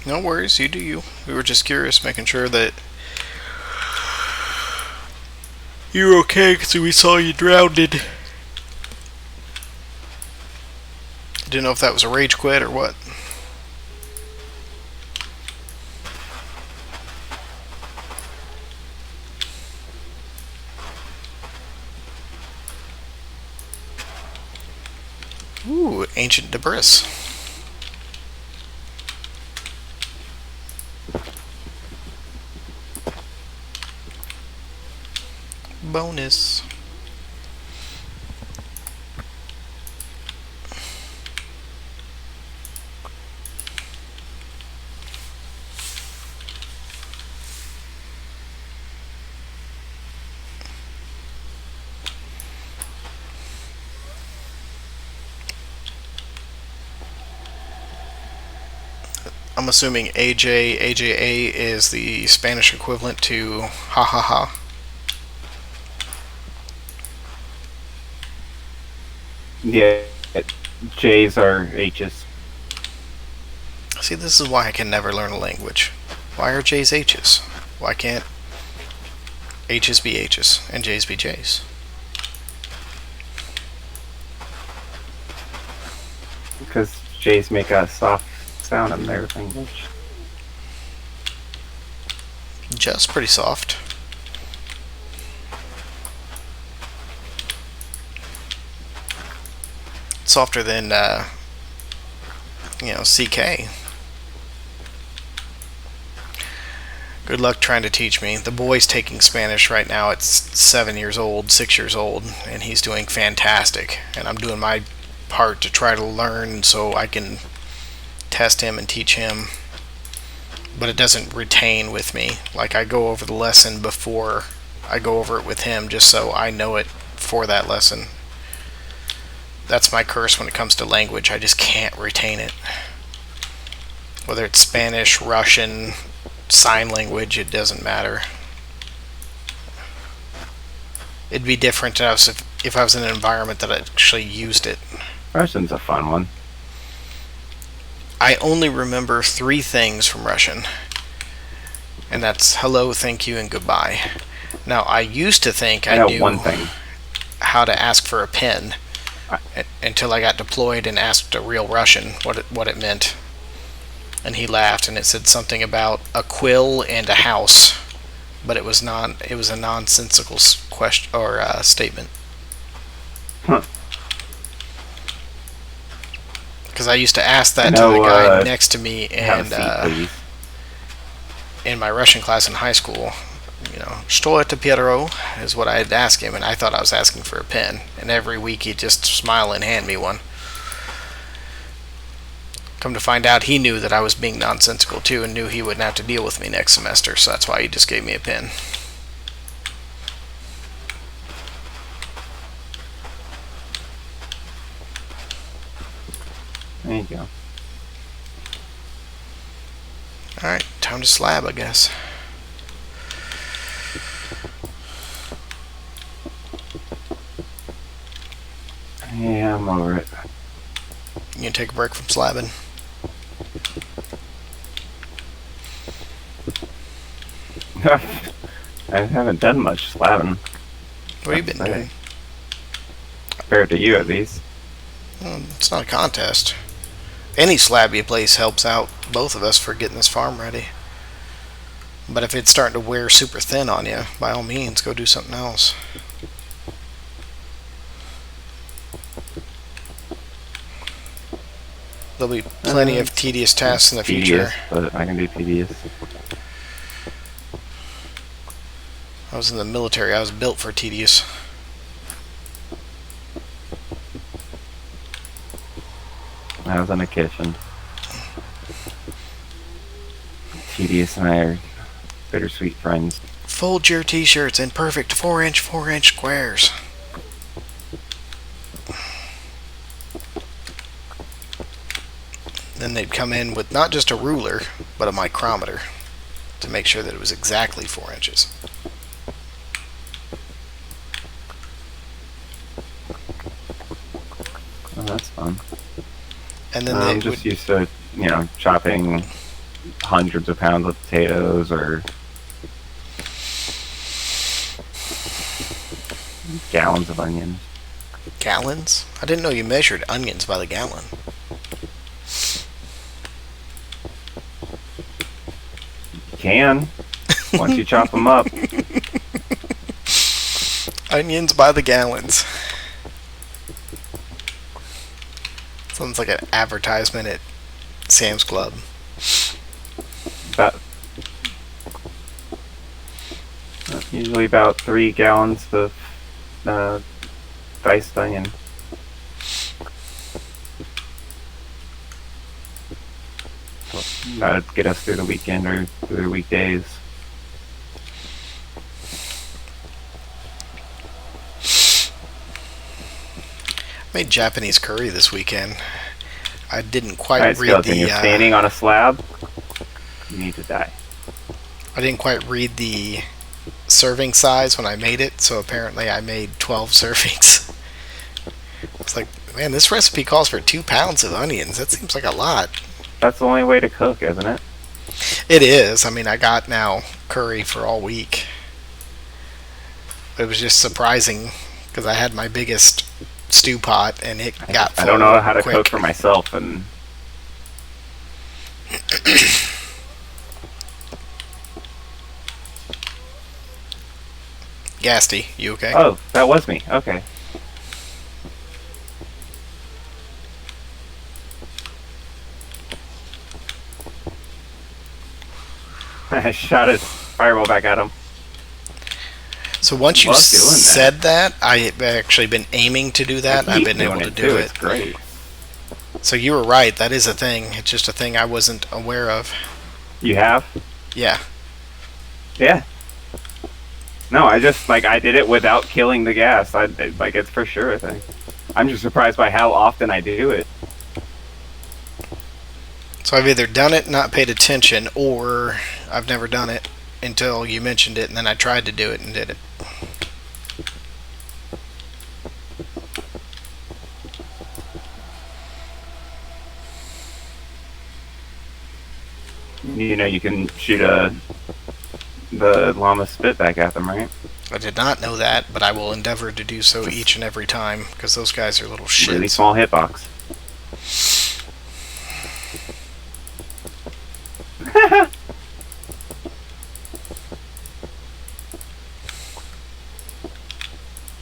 No worries, you do you. We were just curious, making sure that you were okay because we saw you drowned. Didn't know if that was a rage quit or what. Ooh, ancient debris. Bonus. I'm assuming AJA is the Spanish equivalent to ha ha ha. Yeah, J's are H's. See, this is why I can never learn a language. Why are J's H's? Why can't H's be H's and J's be J's? Because J's make a soft sound in their language. Just pretty soft. Softer than, CK. Good luck trying to teach me. The boy's taking Spanish right now. It's 7 years old, 6 years old, and he's doing fantastic. And I'm doing my part to try to learn so I can test him and teach him. But it doesn't retain with me. Like, I go over the lesson before I go over it with him just so I know it for that lesson. That's my curse when it comes to language. I just can't retain it. Whether it's Spanish, Russian, sign language, it doesn't matter. It'd be different if I was in an environment that I actually used it. Russian's a fun one. I only remember 3 things from Russian. And that's hello, thank you, and goodbye. Now, I used to think I knew one thing. how to ask for a pen until I got deployed and asked a real Russian what it meant. And he laughed, and it said something about a quill and a house, but it was a nonsensical question or statement. Huh. Because I used to ask that to the guy next to me, and in my Russian class in high school, "Что это перо?" is what I'd ask him, and I thought I was asking for a pen. And every week he'd just smile and hand me one. Come to find out, he knew that I was being nonsensical too, and knew he wouldn't have to deal with me next semester, so that's why he just gave me a pen. There you go. Alright, time to slab, I guess. Yeah, I'm over it. You can take a break from slabbing. I haven't done much slabbing. What have you been doing? Compared to you, at least. Well, it's not a contest. Any slab you place helps out both of us for getting this farm ready. But if it's starting to wear super thin on you, by all means, go do something else. There'll be plenty of tedious tasks in the future. But I can do tedious. I was in the military. I was built for tedious. I was in a kitchen. Tedious and I are bittersweet friends. Fold your t-shirts in perfect 4-inch squares. Then they'd come in with not just a ruler, but a micrometer to make sure that it was exactly 4 inches. Oh, that's fun. And then I'm just used to, chopping hundreds of pounds of potatoes or gallons of onions. Gallons? I didn't know you measured onions by the gallon. You can, once you chop them up. Onions by the gallons. Sounds like an advertisement at Sam's Club. About, usually about 3 gallons of diced onion. That'd get us through the weekend or through the weekdays. Made Japanese curry this weekend. I didn't quite Alright, read Skeleton, the. you're standing on a slab. You need to die. I didn't quite read the serving size when I made it, so apparently I made 12 servings. It's like, man, this recipe calls for 2 pounds of onions. That seems like a lot. That's the only way to cook, isn't it? It is. I mean, I got now curry for all week. It was just surprising because I had my biggest stew pot and it got full I don't know how to quick. cook for myself, and Gasty, you okay? oh, that was me. Okay. I shot his fireball back at him. So once you Love doing that. said that, I've actually been aiming to do that. I I've keep been doing able to it do too. it. It's great. So you were right. That is a thing. It's just a thing I wasn't aware of. You have? Yeah. Yeah. No, I just I did it without killing the gas. It's for sure a thing. I'm just surprised by how often I do it. So I've either done it, not paid attention, or I've never done it until you mentioned it, and then I tried to do it and did it. You know, you can shoot the llama spit back at them, right? I did not know that, but I will endeavor to do so each and every time, because those guys are little shits. Really small hitbox.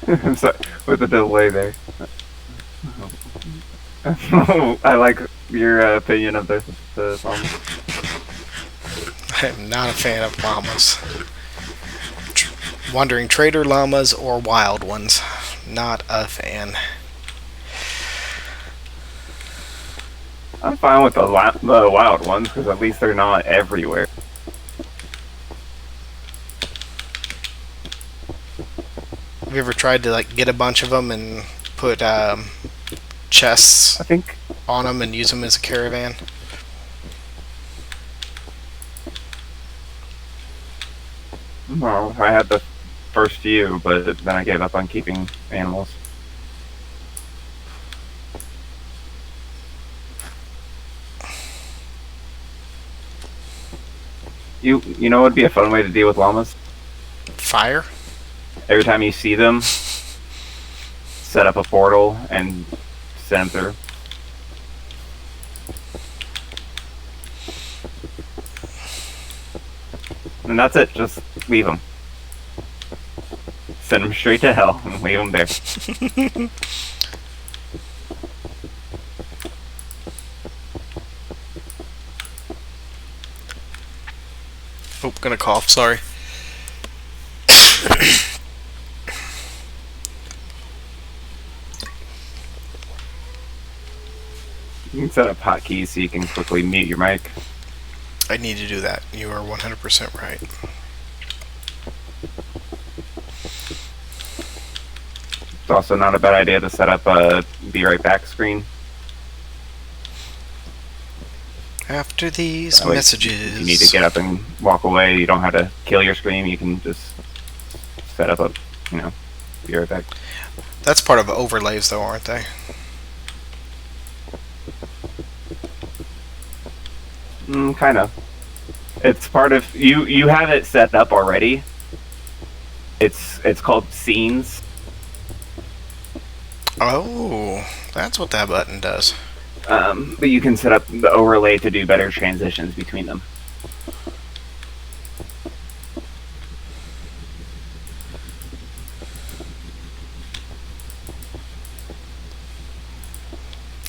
I'm sorry, with the delay there. I like your opinion of the llama. I am not a fan of llamas. Wandering trader llamas or wild ones. Not a fan. I'm fine with the wild ones, because at least they're not everywhere. Have you ever tried to get a bunch of them and put chests I think on them and use them as a caravan? well, I had the first few, but then I gave up on keeping animals. You know what would be a fun way to deal with llamas? Fire? Every time you see them, set up a portal and send them through. And that's it, just leave them. Send them straight to hell and leave them there. Oh, gonna cough, sorry. You can set up hotkeys so you can quickly mute your mic. I need to do that. You are 100% right. It's also not a bad idea to set up a be right back screen. After these That way, messages. if you need to get up and walk away, you don't have to kill your screen. You can just set up a, be right back. That's part of overlays, though, aren't they? Kind of. It's part of you. You have it set up already. It's called scenes. Oh, that's what that button does. But you can set up the overlay to do better transitions between them.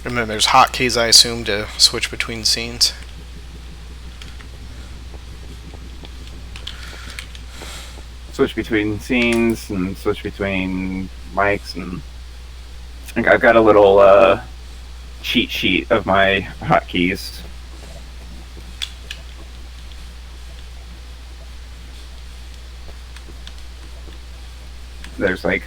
And then there's hotkeys, I assume, to switch between scenes. Switch between scenes and switch between mics, and I've got a little cheat sheet of my hotkeys. There's like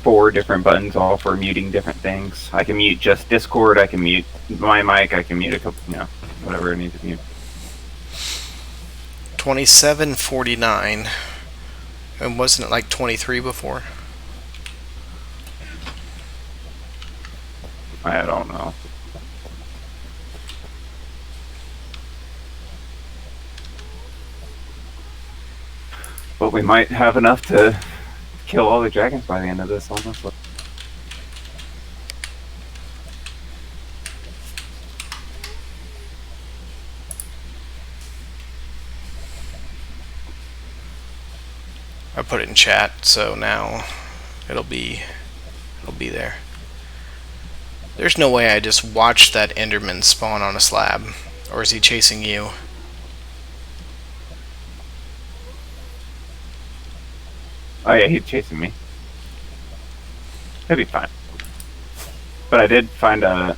4 different buttons, all for muting different things. I can mute just Discord. I can mute my mic. I can mute a couple, whatever I need to mute. 2749. And wasn't it like 23 before? I don't know. But we might have enough to kill all the dragons by the end of this, honestly. I put it in chat, so now it'll be there. There's no way I just watched that Enderman spawn on a slab. Or is he chasing you? Oh yeah, he's chasing me. He'll be fine. But I did find a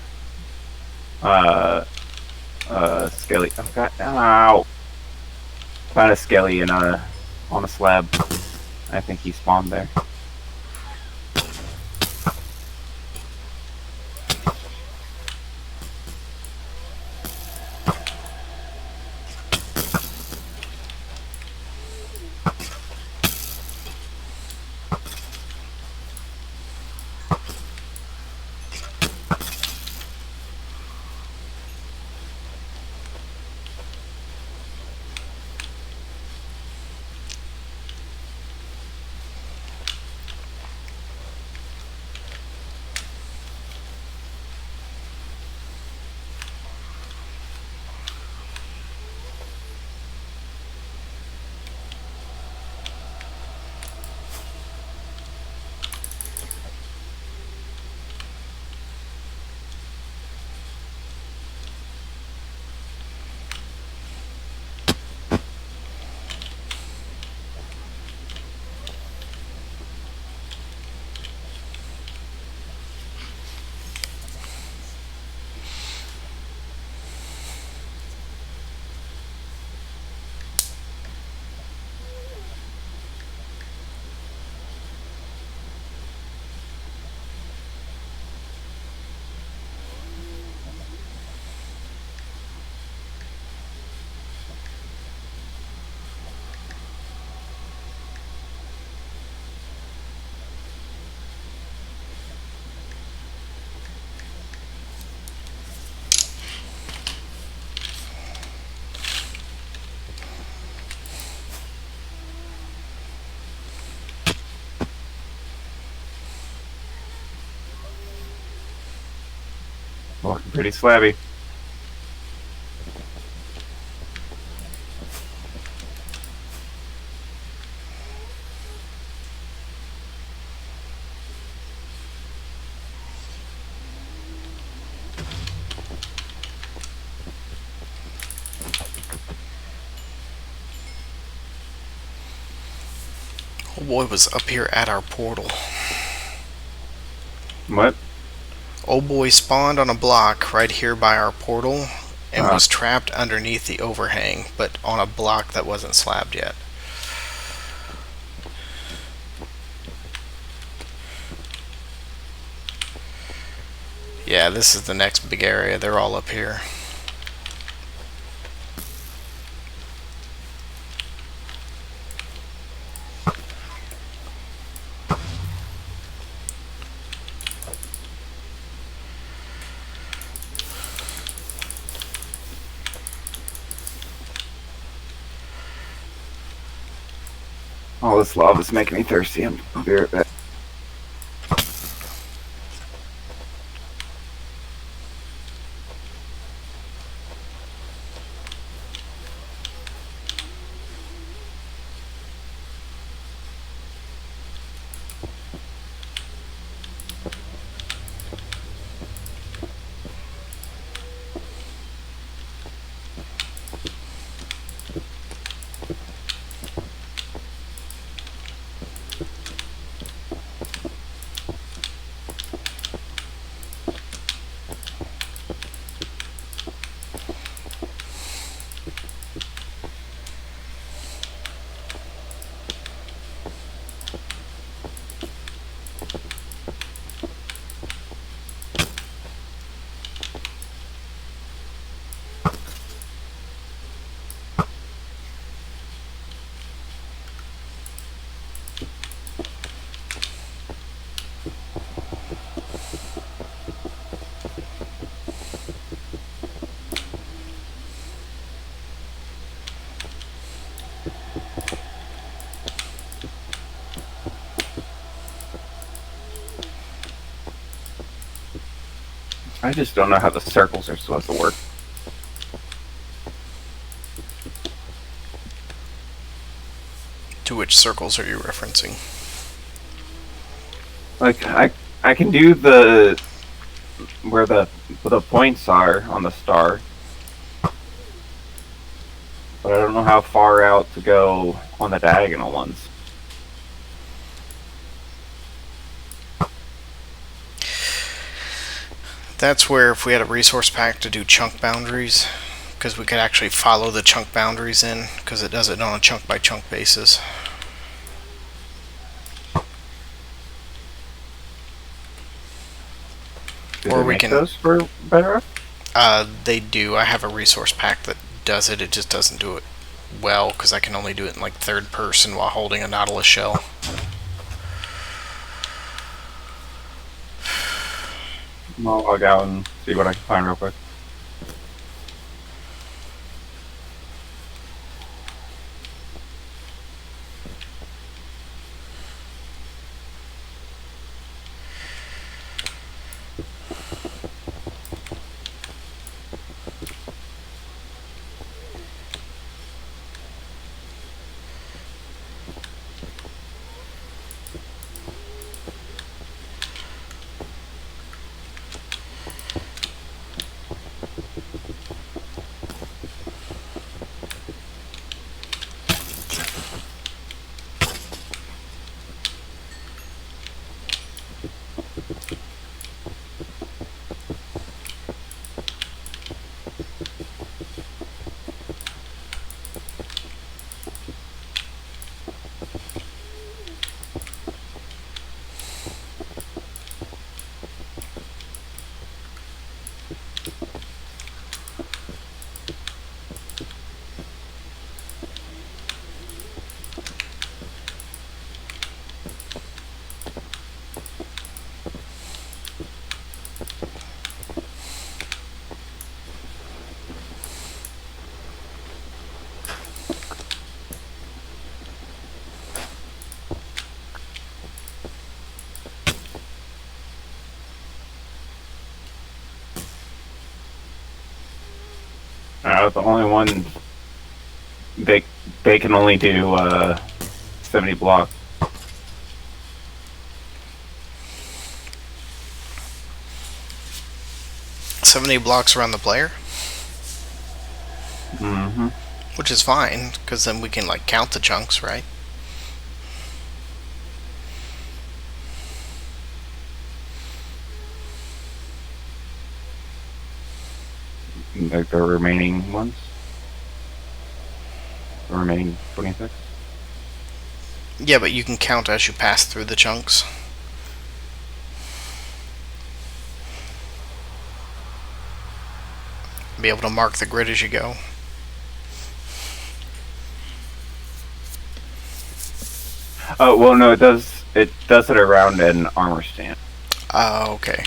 skelly. Oh god, ow! Found a skelly on a slab. I think he spawned there. Looking pretty slabby. Oh boy was up here at our portal. What? Oh boy spawned on a block right here by our portal and was trapped underneath the overhang, but on a block that wasn't slabbed yet. Yeah, this is the next big area. They're all up here. All this lava's making me thirsty. I'll be right back. I just don't know how the circles are supposed to work. To which circles are you referencing? Like I can do the where the points are on the star, but I don't know how far out to go on the diagonal ones. That's where if we had a resource pack to do chunk boundaries, because we could actually follow the chunk boundaries in, because it does it on a chunk by chunk basis. Do Or they we make can- those for better? They do. I have a resource pack that does it. It just doesn't do it well, because I can only do it in like third person while holding a Nautilus shell. I'll log out and see what I can find real quick. The only one they can only do 70 blocks. $70 blocks around the player, Mm-hmm. which is fine, because then we can like count the chunks, right? Like the remaining ones. The remaining 26. Yeah, but you can count as you pass through the chunks. Be able to mark the grid as you go. Oh well, no, it does. It does it around an armor stand. Oh, okay.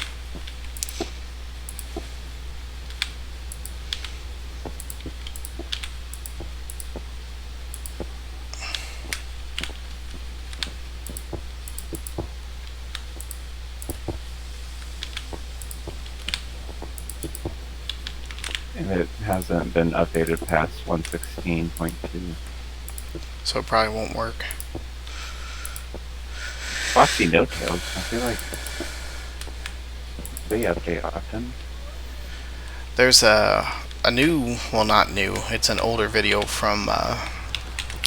it hasn't been updated past 116.2. So it probably won't work. Foxy No-Tails, I feel like they update often. There's a new, well, not new, it's an older video from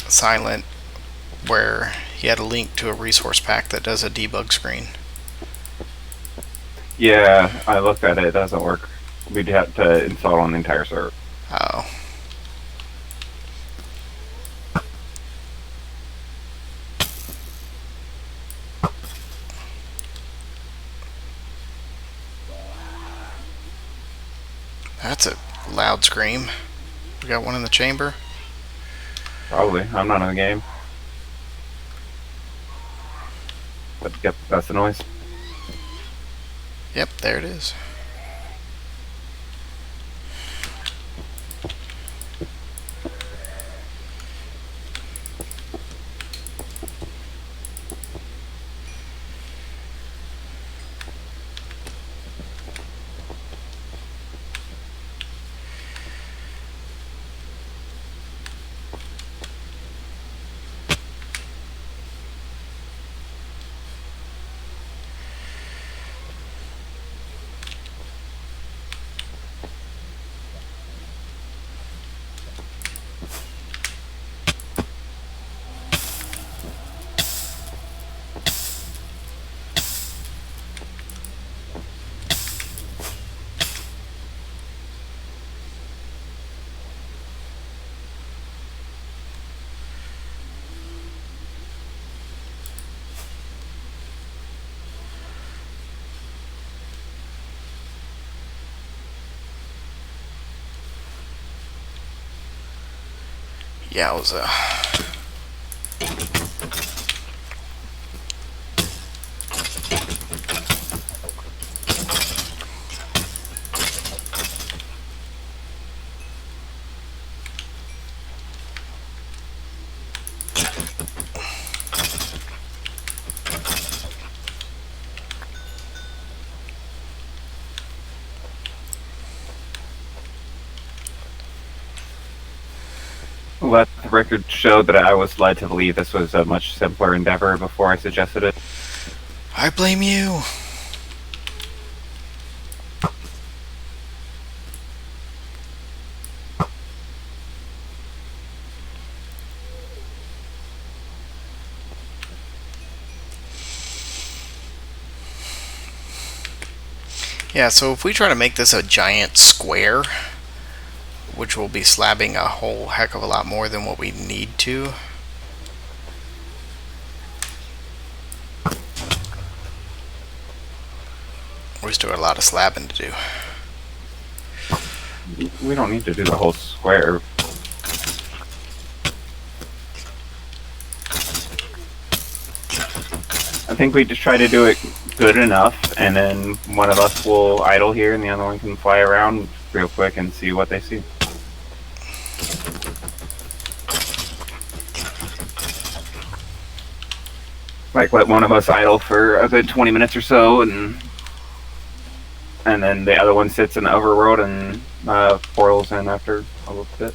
Silent where he had a link to a resource pack that does a debug screen. Yeah, I looked at it. It doesn't work. We'd have to install it on the entire server. Oh. That's a loud scream. We got one in the chamber. Probably. I'm not in the game. But yep, that's the noise. Yep, there it is. Yowza. Let the record show that I was led to believe this was a much simpler endeavor before I suggested it. I blame you. Yeah, so if we try to make this a giant square, which will be slabbing a whole heck of a lot more than what we need to. We still got a lot of slabbing to do. We don't need to do the whole square. I think we just try to do it good enough, and then one of us will idle here and the other one can fly around real quick and see what they see. Like, let one of us idle for a good 20 minutes or so, and then the other one sits in the overworld and portals in after a little bit.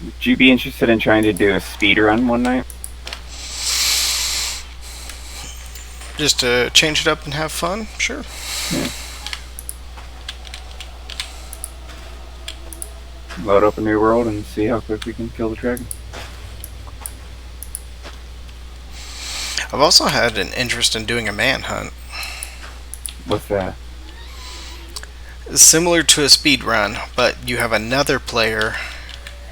Would you be interested in trying to do a speed run one night? Just to change it up and have fun? Sure. Yeah. Load up a new world and see how quick we can kill the dragon. I've also had an interest in doing a manhunt. What's that? Similar to a speed run, but you have another player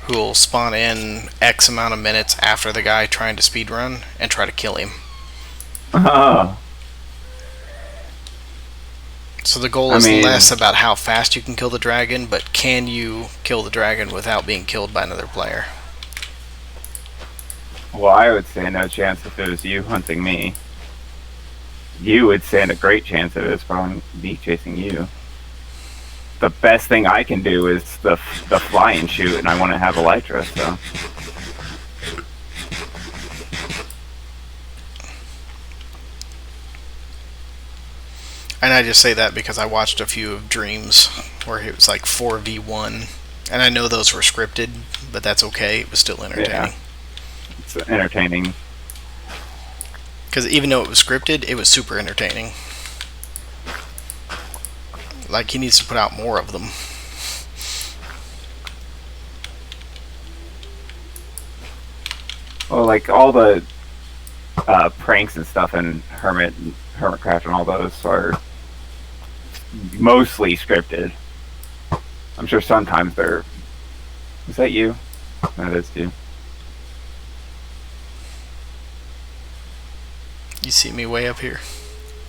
who will spawn in X amount of minutes after the guy trying to speed run and try to kill him. Oh. So the goal is less about how fast you can kill the dragon, but can you kill the dragon without being killed by another player? Well, I would say no chance if it was you hunting me. You would stand a great chance of it's probably me chasing you. The best thing I can do is the fly and shoot, and I want to have Elytra, so. And I just say that because I watched a few of Dreams where it was like 4v1, and I know those were scripted, but that's okay. It was still entertaining. Yeah. It's entertaining. Because even though it was scripted, it was super entertaining. Like, he needs to put out more of them. Well, like all the pranks and stuff in Hermitcraft and all those are mostly scripted. I'm sure sometimes they're. Is that you? That is you. You see me way up here?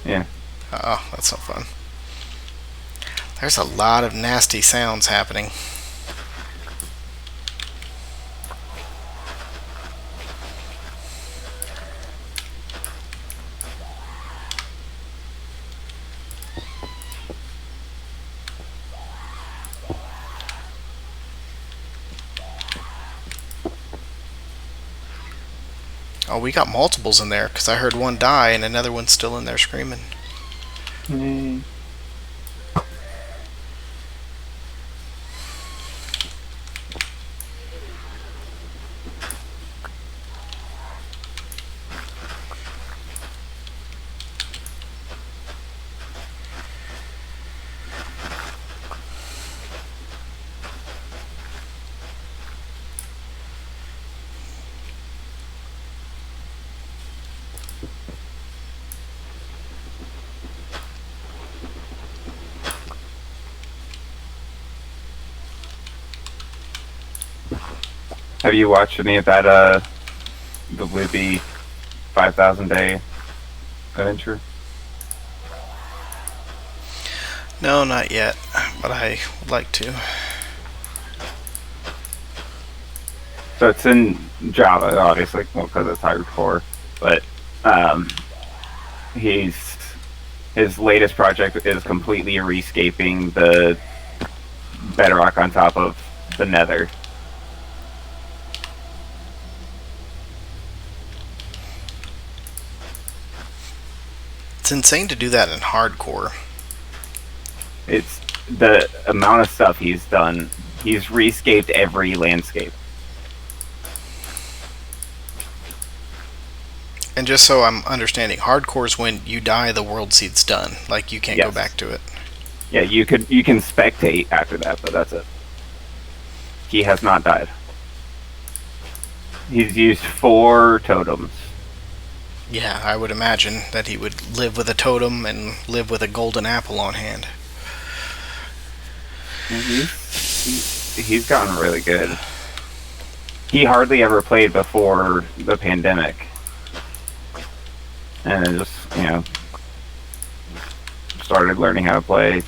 Yeah. Oh, that's not fun. There's a lot of nasty sounds happening. Oh, we got multiples in there because I heard one die and another one's still in there screaming. Mm. Have you watched any of that, the Libby 5,000 day adventure? No, not yet, but I would like to. So it's in Java, obviously, well, because it's hardcore. But his latest project is completely rescaping the bedrock on top of the Nether. It's insane to do that in hardcore. It's the amount of stuff he's done. He's rescaped every landscape. And just so I'm understanding, hardcore is when you die, the world seed's done. Like, you can't go back to it. Yeah, you can spectate after that, but that's it. He has not died. He's used 4 totems. Yeah, I would imagine that he would live with a totem and live with a golden apple on hand. He's gotten really good. He hardly ever played before the pandemic. And then just, started learning how to play.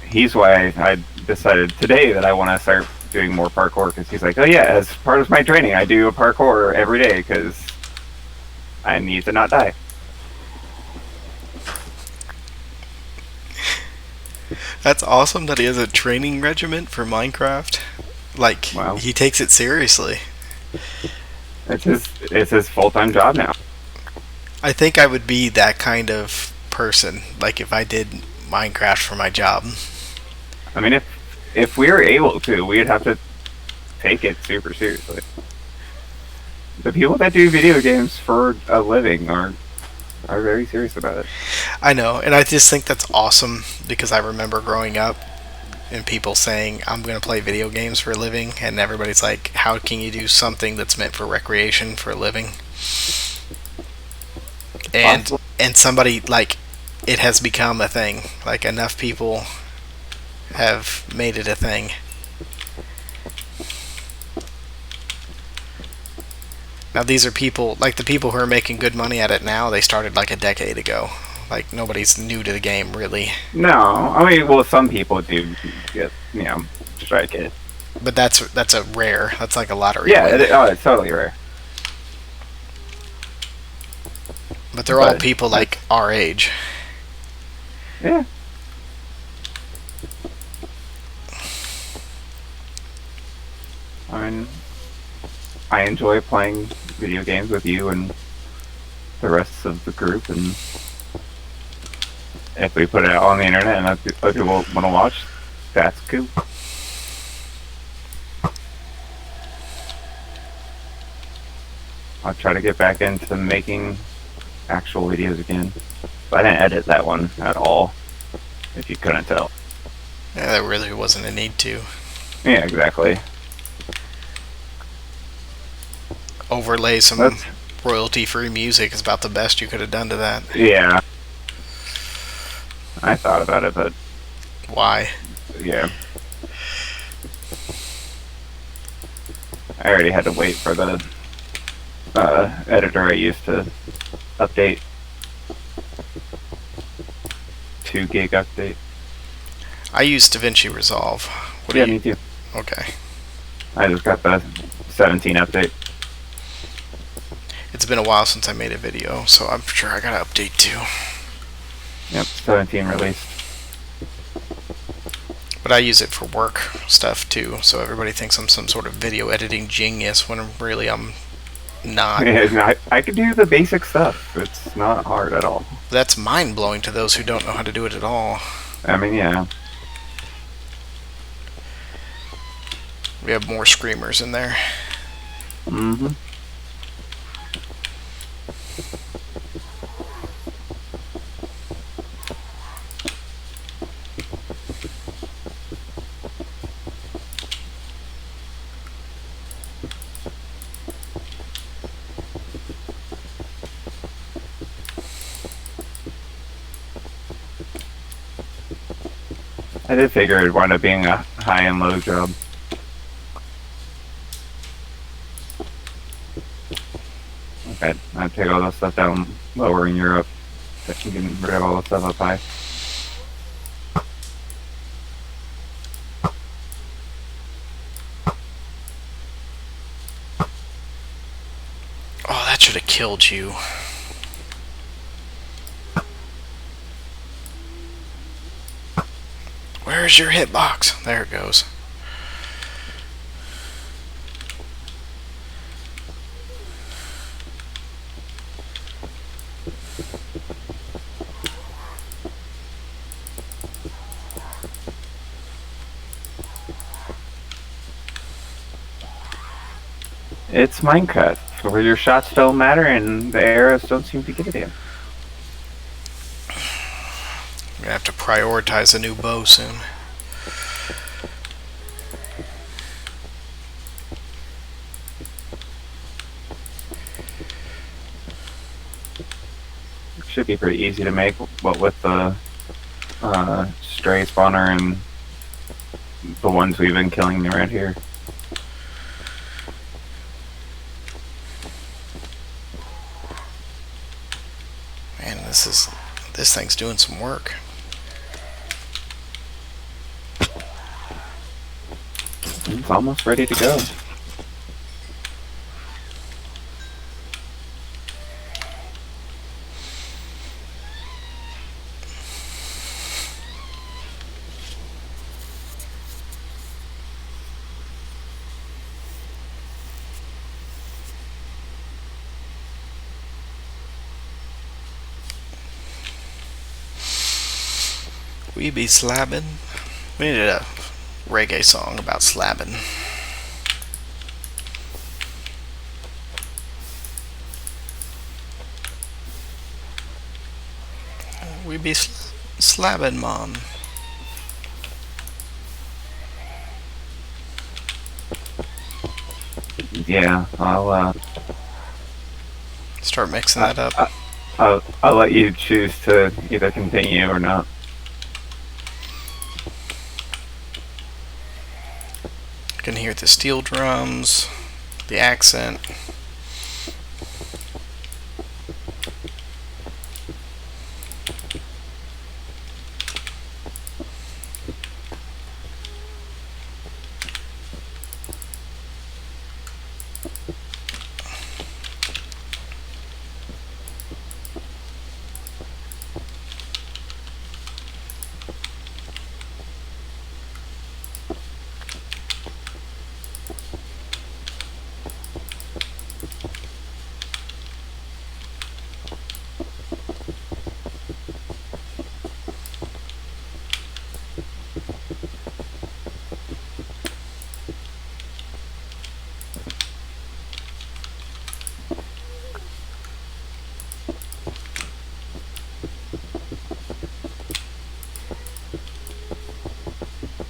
He's why I decided today that I want to start doing more parkour, because he's like, oh yeah, as part of my training, I do a parkour every day because I need to not die. That's awesome that he has a training regiment for Minecraft. Like, Wow. he takes it seriously. It's his full-time job now. I think I would be that kind of person, like if I did Minecraft for my job. I mean, if we were able to, we'd have to take it super seriously. The people that do video games for a living are very serious about it. I know, and I just think that's awesome because I remember growing up and people saying, I'm going to play video games for a living, and everybody's like, how can you do something that's meant for recreation for a living? And Possible. and somebody, like, it has become a thing. Like, enough people have made it a thing. Now these are people, like the people who are making good money at it now, they started like a decade ago. Like, nobody's new to the game, really. No, I mean, well, some people do get, strike it. But that's a rare. That's like a lottery Yeah, win. it's totally rare. But they're all But- people like our age. Yeah. I mean, I enjoy playing video games with you and the rest of the group, and if we put it out on the internet and other people want to watch, that's cool. I'll try to get back into making actual videos again. But I didn't edit that one at all, if you couldn't tell. Yeah, there really wasn't a need to. Yeah, exactly. Overlay some That's- royalty-free music is about the best you could have done to that. Yeah. I thought about it, but Why? yeah. I already had to wait for the editor I used to update. 2 gig update. I use DaVinci Resolve. What Yeah, do you? me too. Okay. I just got the 17 update. It's been a while since I made a video, so I'm sure I gotta update too. Yep, 17 released. But I use it for work stuff too, so everybody thinks I'm some sort of video editing genius when really I'm not. Yeah, I could do the basic stuff. It's not hard at all. That's mind-blowing to those who don't know how to do it at all. I mean, yeah. We have more screamers in there. Mm-hmm. I did figure it'd wind up being a high and low job. Okay, I'd take all that stuff down lower in Europe. Getting rid of all the stuff up high. Oh, that should have killed you. Where's your hitbox? There it goes. It's Minecraft, where your shots don't matter and the arrows don't seem to give a damn. I'm gonna have to prioritize a new bow soon. It should be pretty easy to make, what with the stray spawner and the ones we've been killing around here. Man, this thing's doing some work. It's almost ready to go. We be slabbing. We needed a reggae song about slabbing. We be slabbing, Mom. Yeah, I'll Start mixing that up. I'll let you choose to either continue or not. You can hear the steel drums, the accent.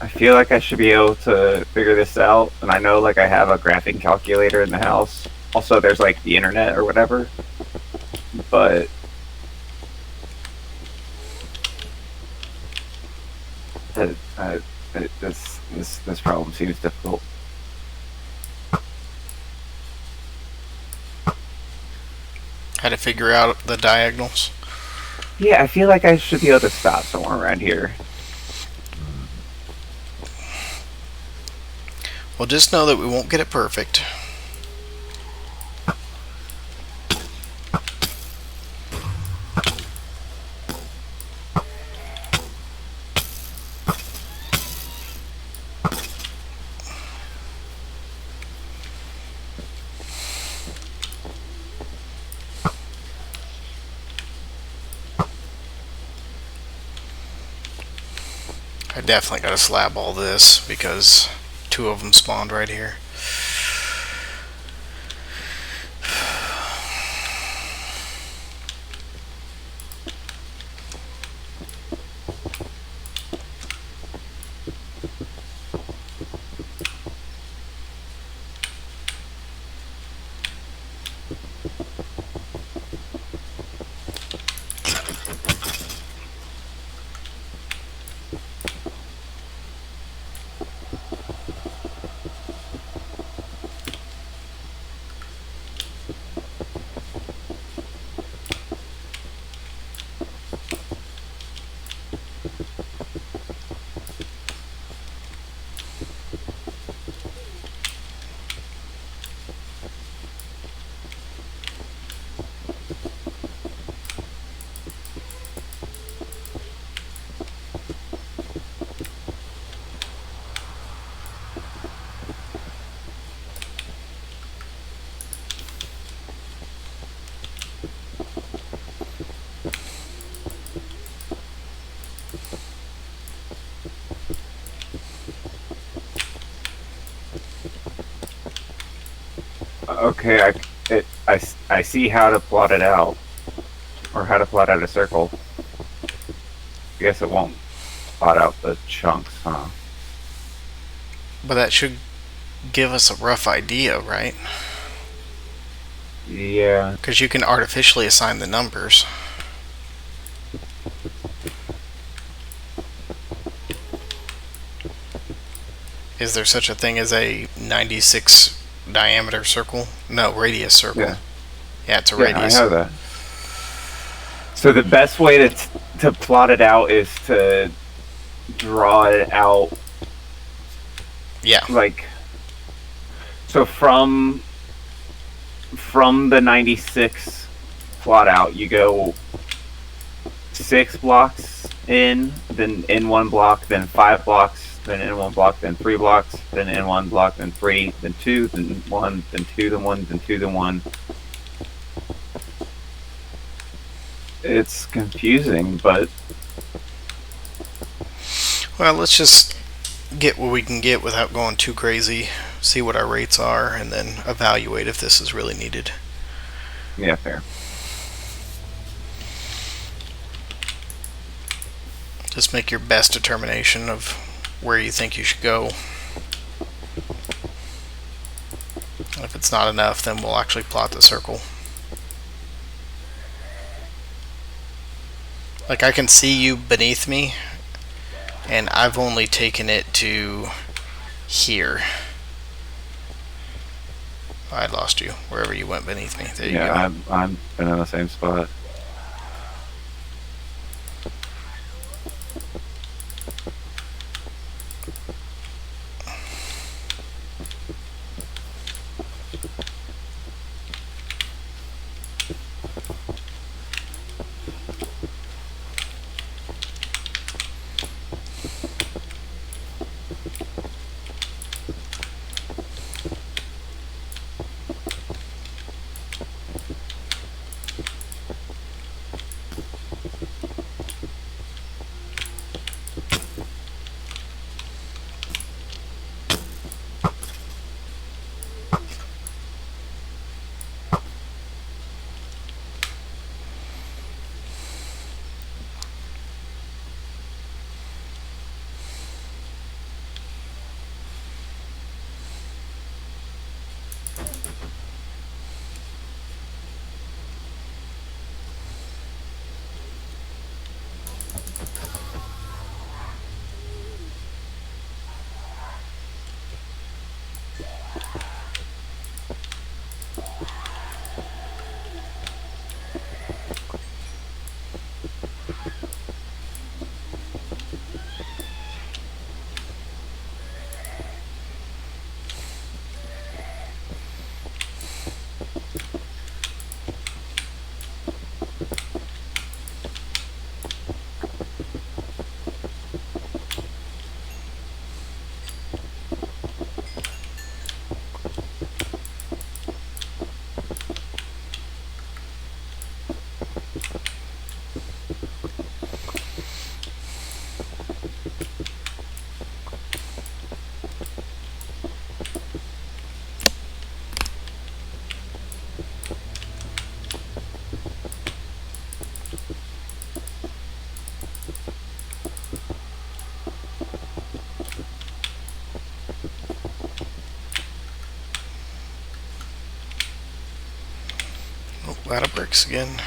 I feel like I should be able to figure this out, and I know like I have a graphing calculator in the house. Also, there's like the internet or whatever, but this problem seems difficult. How to figure out the diagonals. Yeah, I feel like I should be able to stop somewhere around here. Well, just know that we won't get it perfect. I definitely got to slab all this because 2 of them spawned right here. Okay, I see how to plot it out, or how to plot out a circle. I guess it won't plot out the chunks, huh? But that should give us a rough idea, right? Yeah. Because you can artificially assign the numbers. Is there such a thing as a 96 diameter circle? No, radius circle. Yeah. Yeah, it's a radius. I know that. So the best way to plot it out is to draw it out. Yeah. Like, so from the 96 plot out, you go 6 blocks in, then in 1 block, then 5 blocks, then in 1 block, then 3 blocks, then in 1 block, then 3, then 2, then 1, then 2, then 1, then 2, then 1. It's confusing, but Well, let's just get what we can get without going too crazy. See what our rates are, and then evaluate if this is really needed. Yeah, fair. Just make your best determination of where you think you should go. If it's not enough, then we'll actually plot the circle. Like, I can see you beneath me, and I've only taken it to here. I lost you wherever you went beneath me. There you go. Yeah, I'm been in the same spot. Oh, ladder bricks again.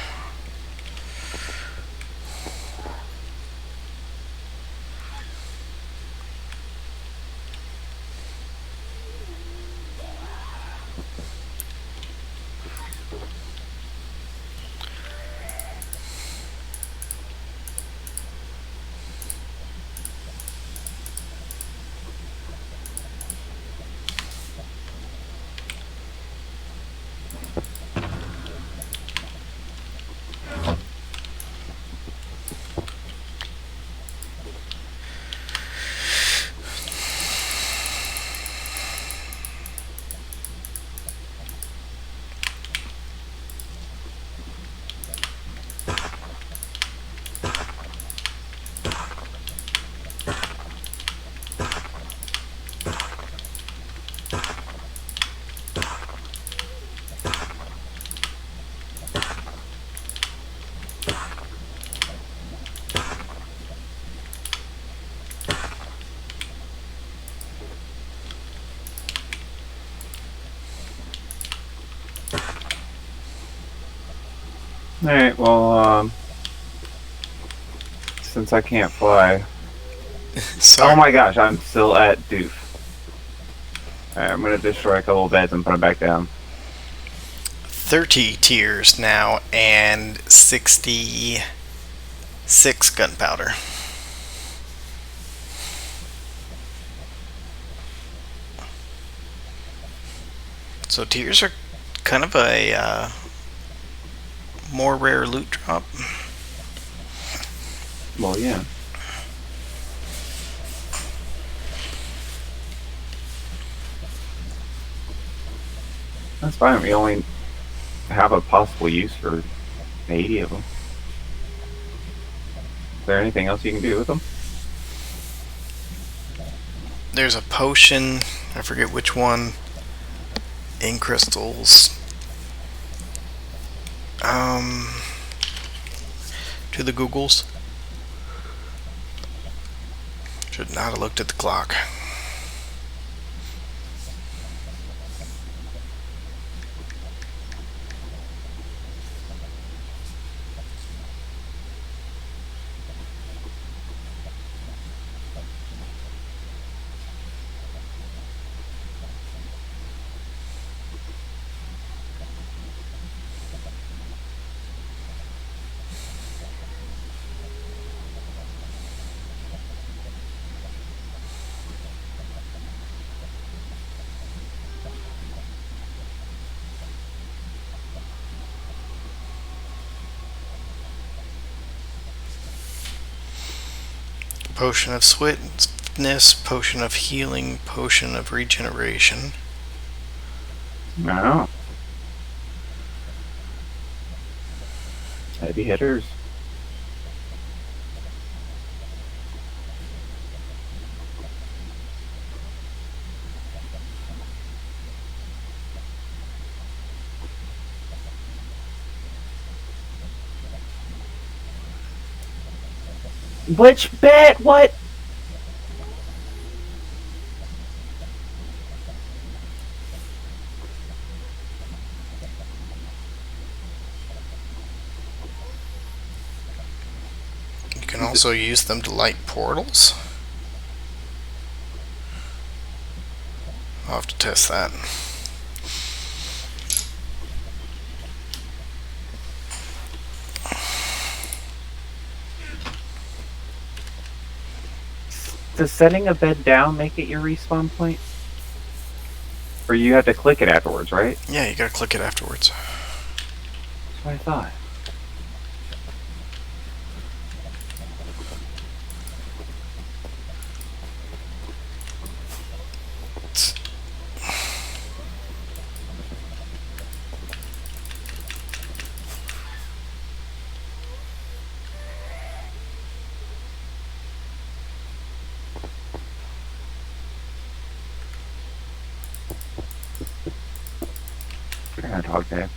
Alright, well, since I can't fly. Sorry. Oh my gosh, I'm still at doof. Alright, I'm gonna destroy a couple of beds and put them back down. 30 tiers now and 66 gunpowder. So tiers are kind of a more rare loot drop. Well, yeah. That's fine. We only have a possible use for 80 of them. Is there anything else you can do with them? There's a potion, I forget which one, in crystals. To the Googles. Should not have looked at the clock. Potion of swiftness, potion of healing, potion of regeneration. No. Heavy hitters. Which bet? What? You can also use them to light portals. I'll have to test that. Does setting a bed down make it your respawn point? Or you have to click it afterwards, right? Yeah, you gotta click it afterwards. That's what I thought. Groundhog Day.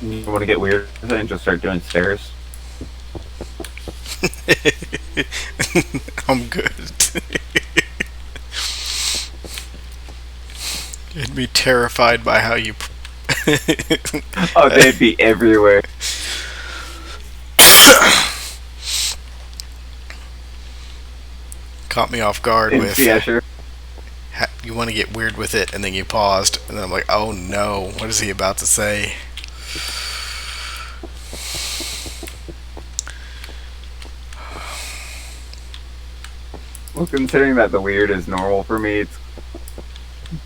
You want to get weird with it and just start doing stairs? I'm good. You'd be terrified by how you. Oh, they'd be everywhere. Caught me off guard with. Yeah, sure. You want to get weird with it, and then you paused, and then I'm like, oh no, what is he about to say? Well, considering that the weird is normal for me, it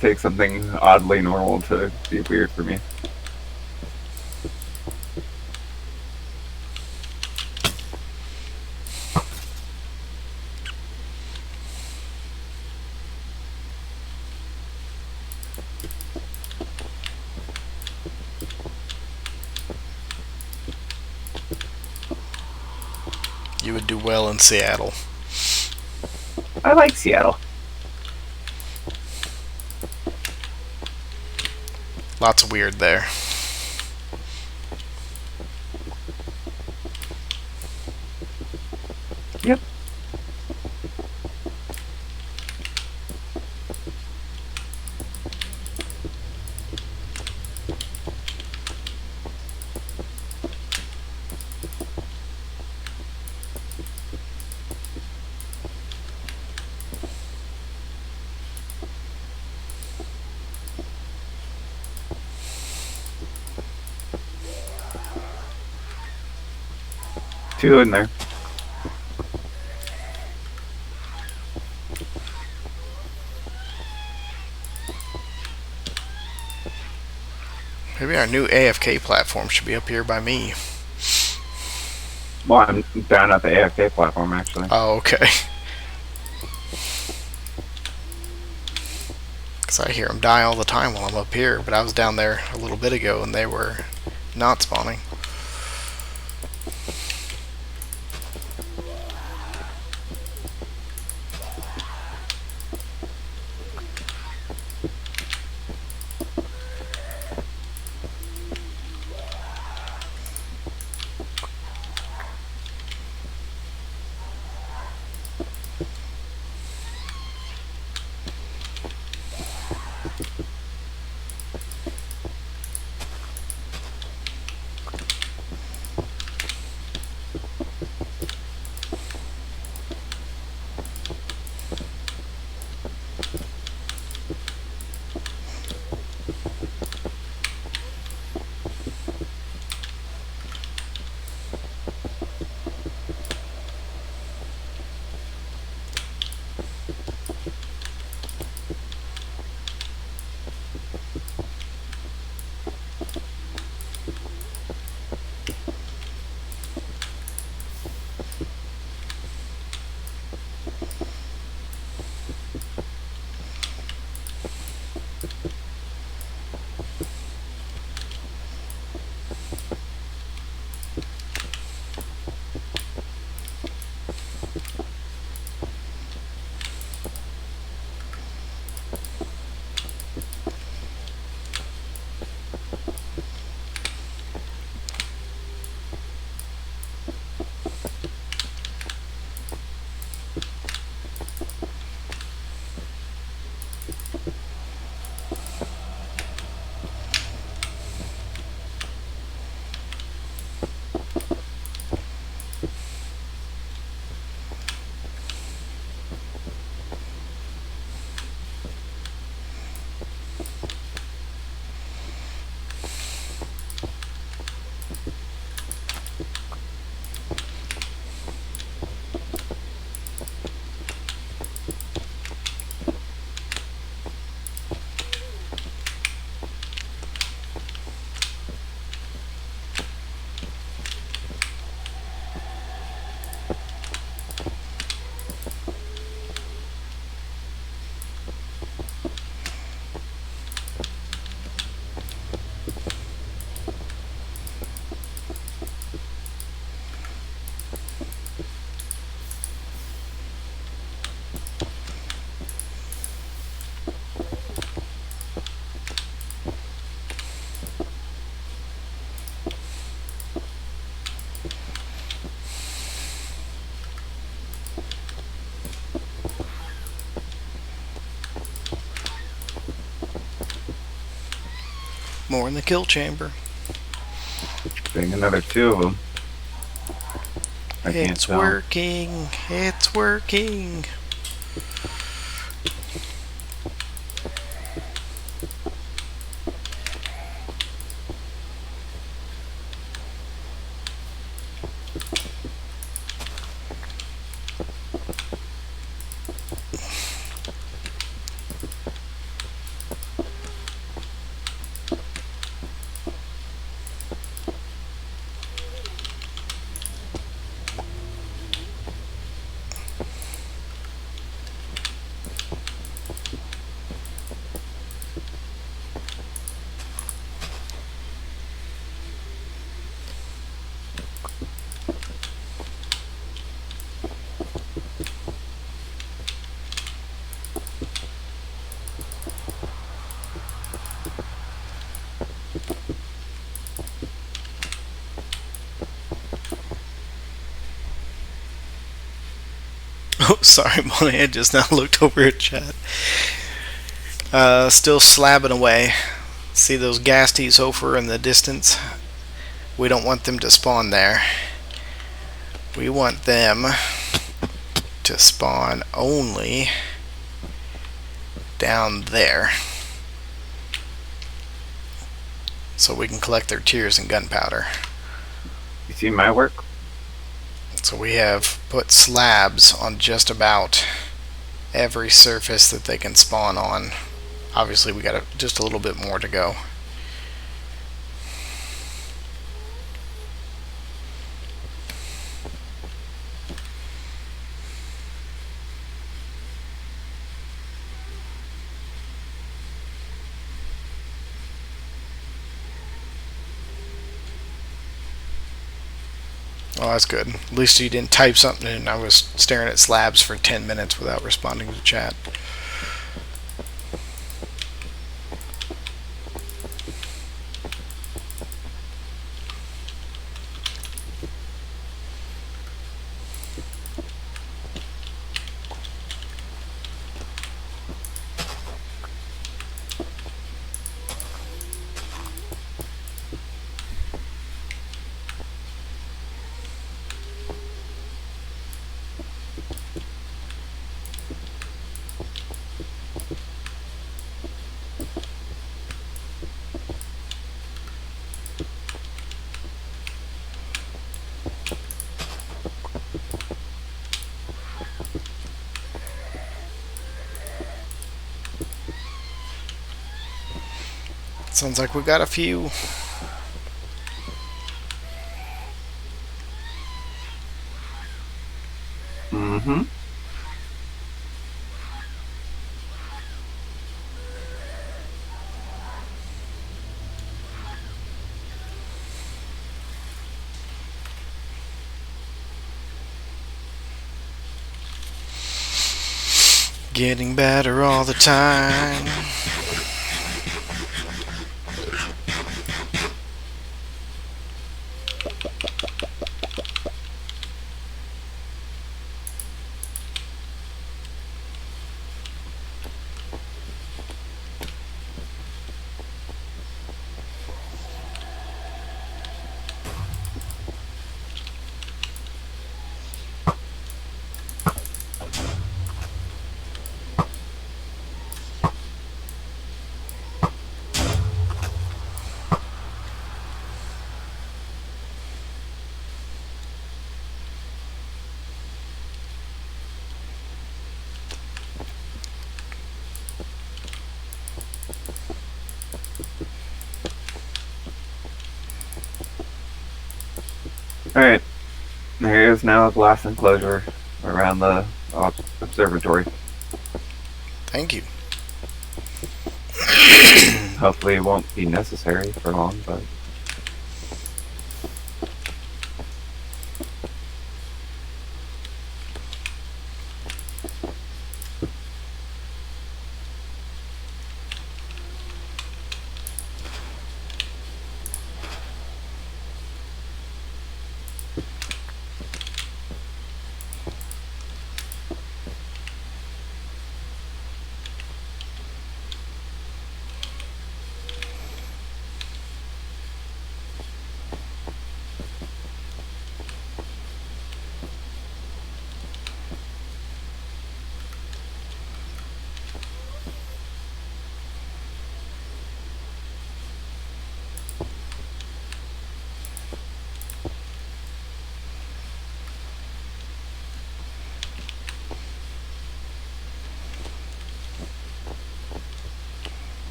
takes something oddly normal to be weird for me. You would do well in Seattle. I like Seattle. Lots of weird there. Yep. Two in there. Maybe our new AFK platform should be up here by me. Well, I'm down at the AFK platform, actually. Oh, okay. Because I hear them die all the time while I'm up here, but I was down there a little bit ago and they were not spawning. More in the kill chamber. Getting another 2 of them. I can't It's tell. working. It's working. Oh, sorry, my head just now looked over at chat. Still slabbing away. See those ghasties over in the distance? We don't want them to spawn there. We want them to spawn only down there, so we can collect their tears and gunpowder. You see my work? So we have put slabs on just about every surface that they can spawn on. Obviously we got just a little bit more to go. Oh, that's good. At least you didn't type something and I was staring at slabs for 10 minutes without responding to chat. Sounds like we got a few. Mm-hmm. Getting better all the time. Alright. There is now a glass enclosure around the observatory. Thank you. Hopefully it won't be necessary for long, but...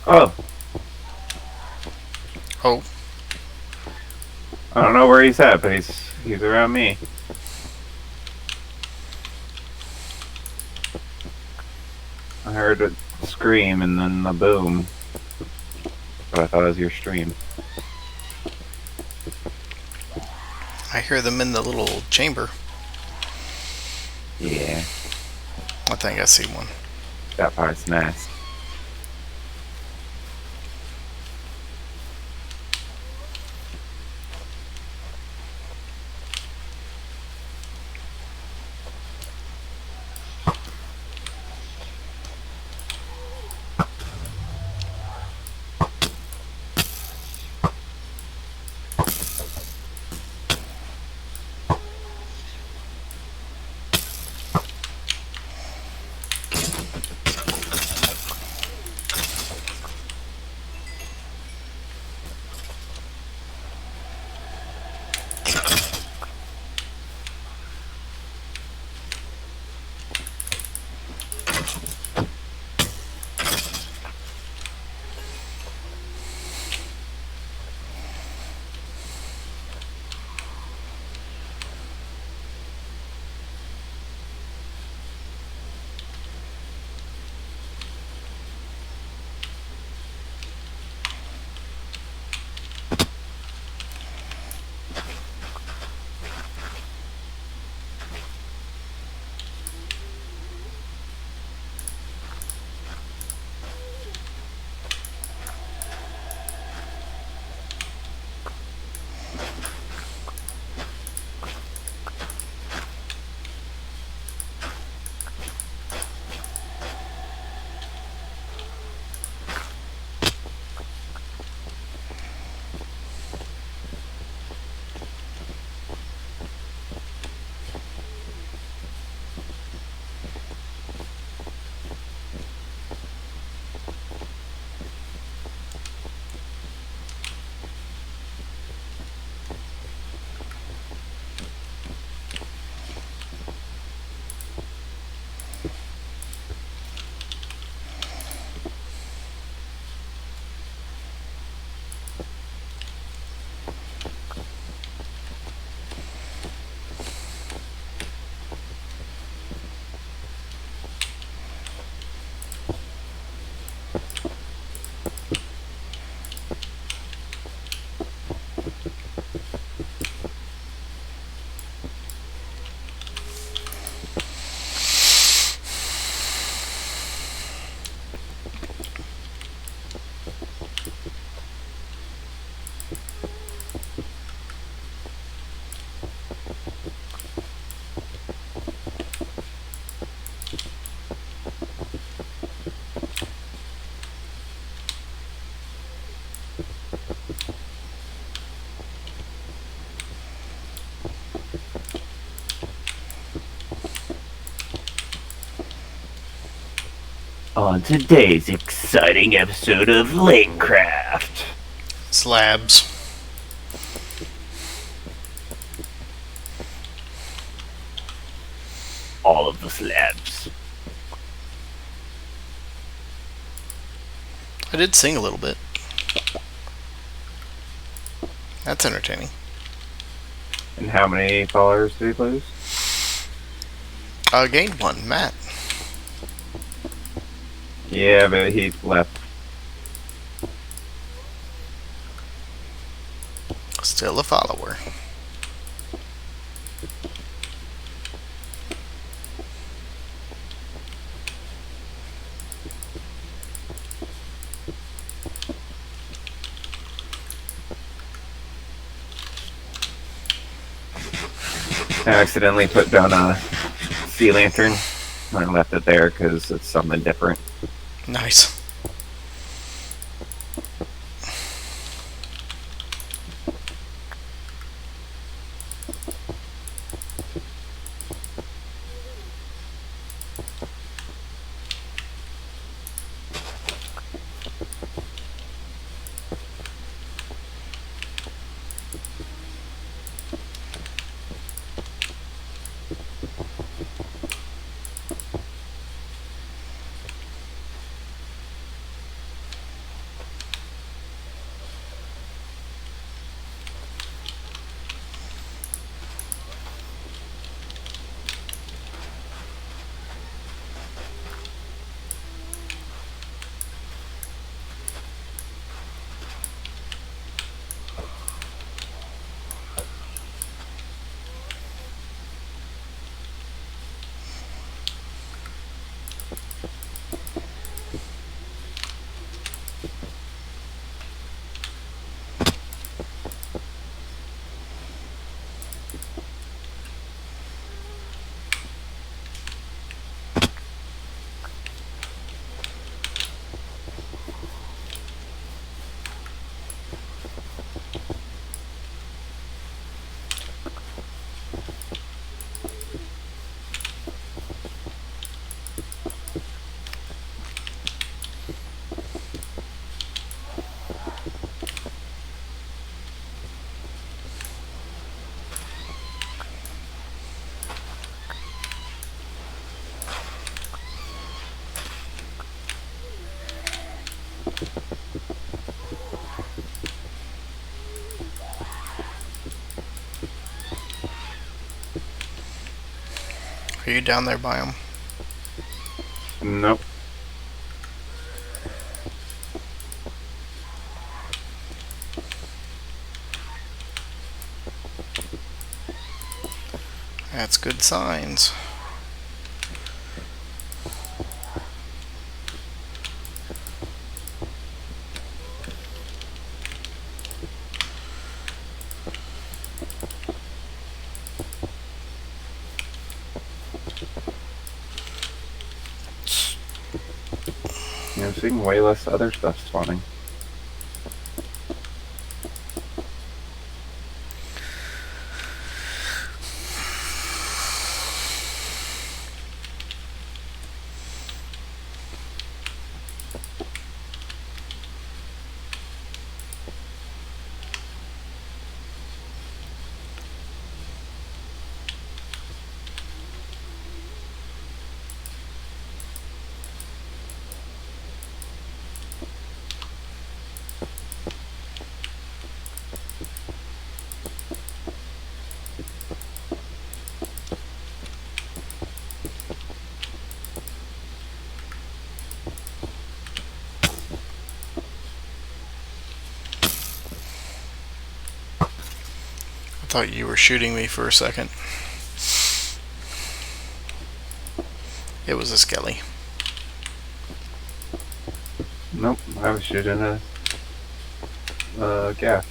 Oh, Oh, I don't know where he's at, but he's around me. I heard a scream and then a boom. But I thought it was your stream. I hear them in the little chamber. Yeah, I think I see one. that part's nice. On today's exciting episode of Langcraft. Slabs. All of the slabs. I did sing a little bit. That's entertaining. And how many followers did he lose? Gained one, Matt. Yeah, but he left. Still a follower. I accidentally put down a sea lantern. I left it there because it's something different. Nice. Are you down there by him? Nope. That's good signs. Yeah, I'm seeing way less other stuff spawning. I thought you were shooting me for a second. It was a skelly. Nope, I was shooting a gas.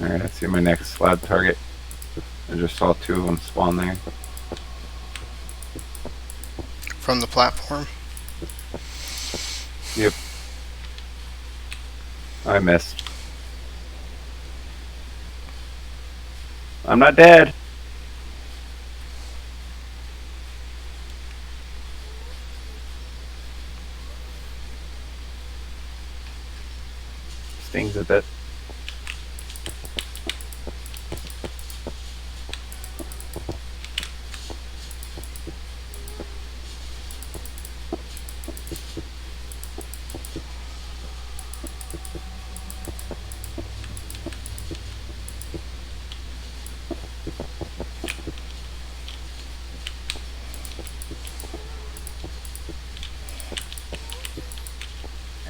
Alright, I see my next slab target. I just saw 2 of them spawn there. From the platform. Yep. I missed. I'm not dead. Stings a bit.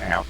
Ow.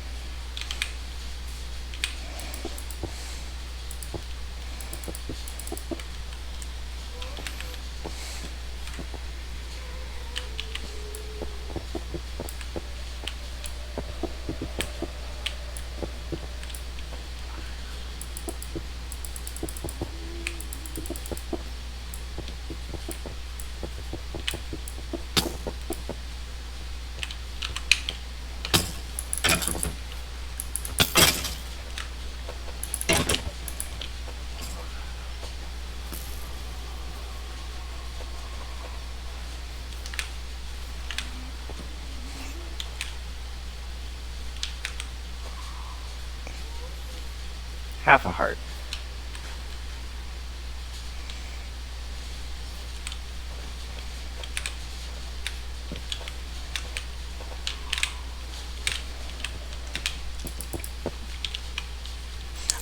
Half a heart.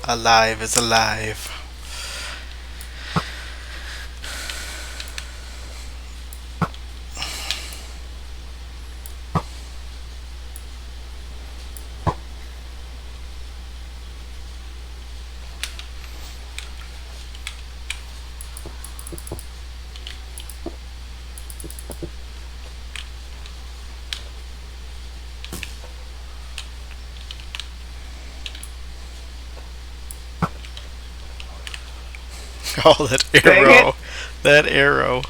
Alive is alive. Oh, that Dang arrow. it. That arrow.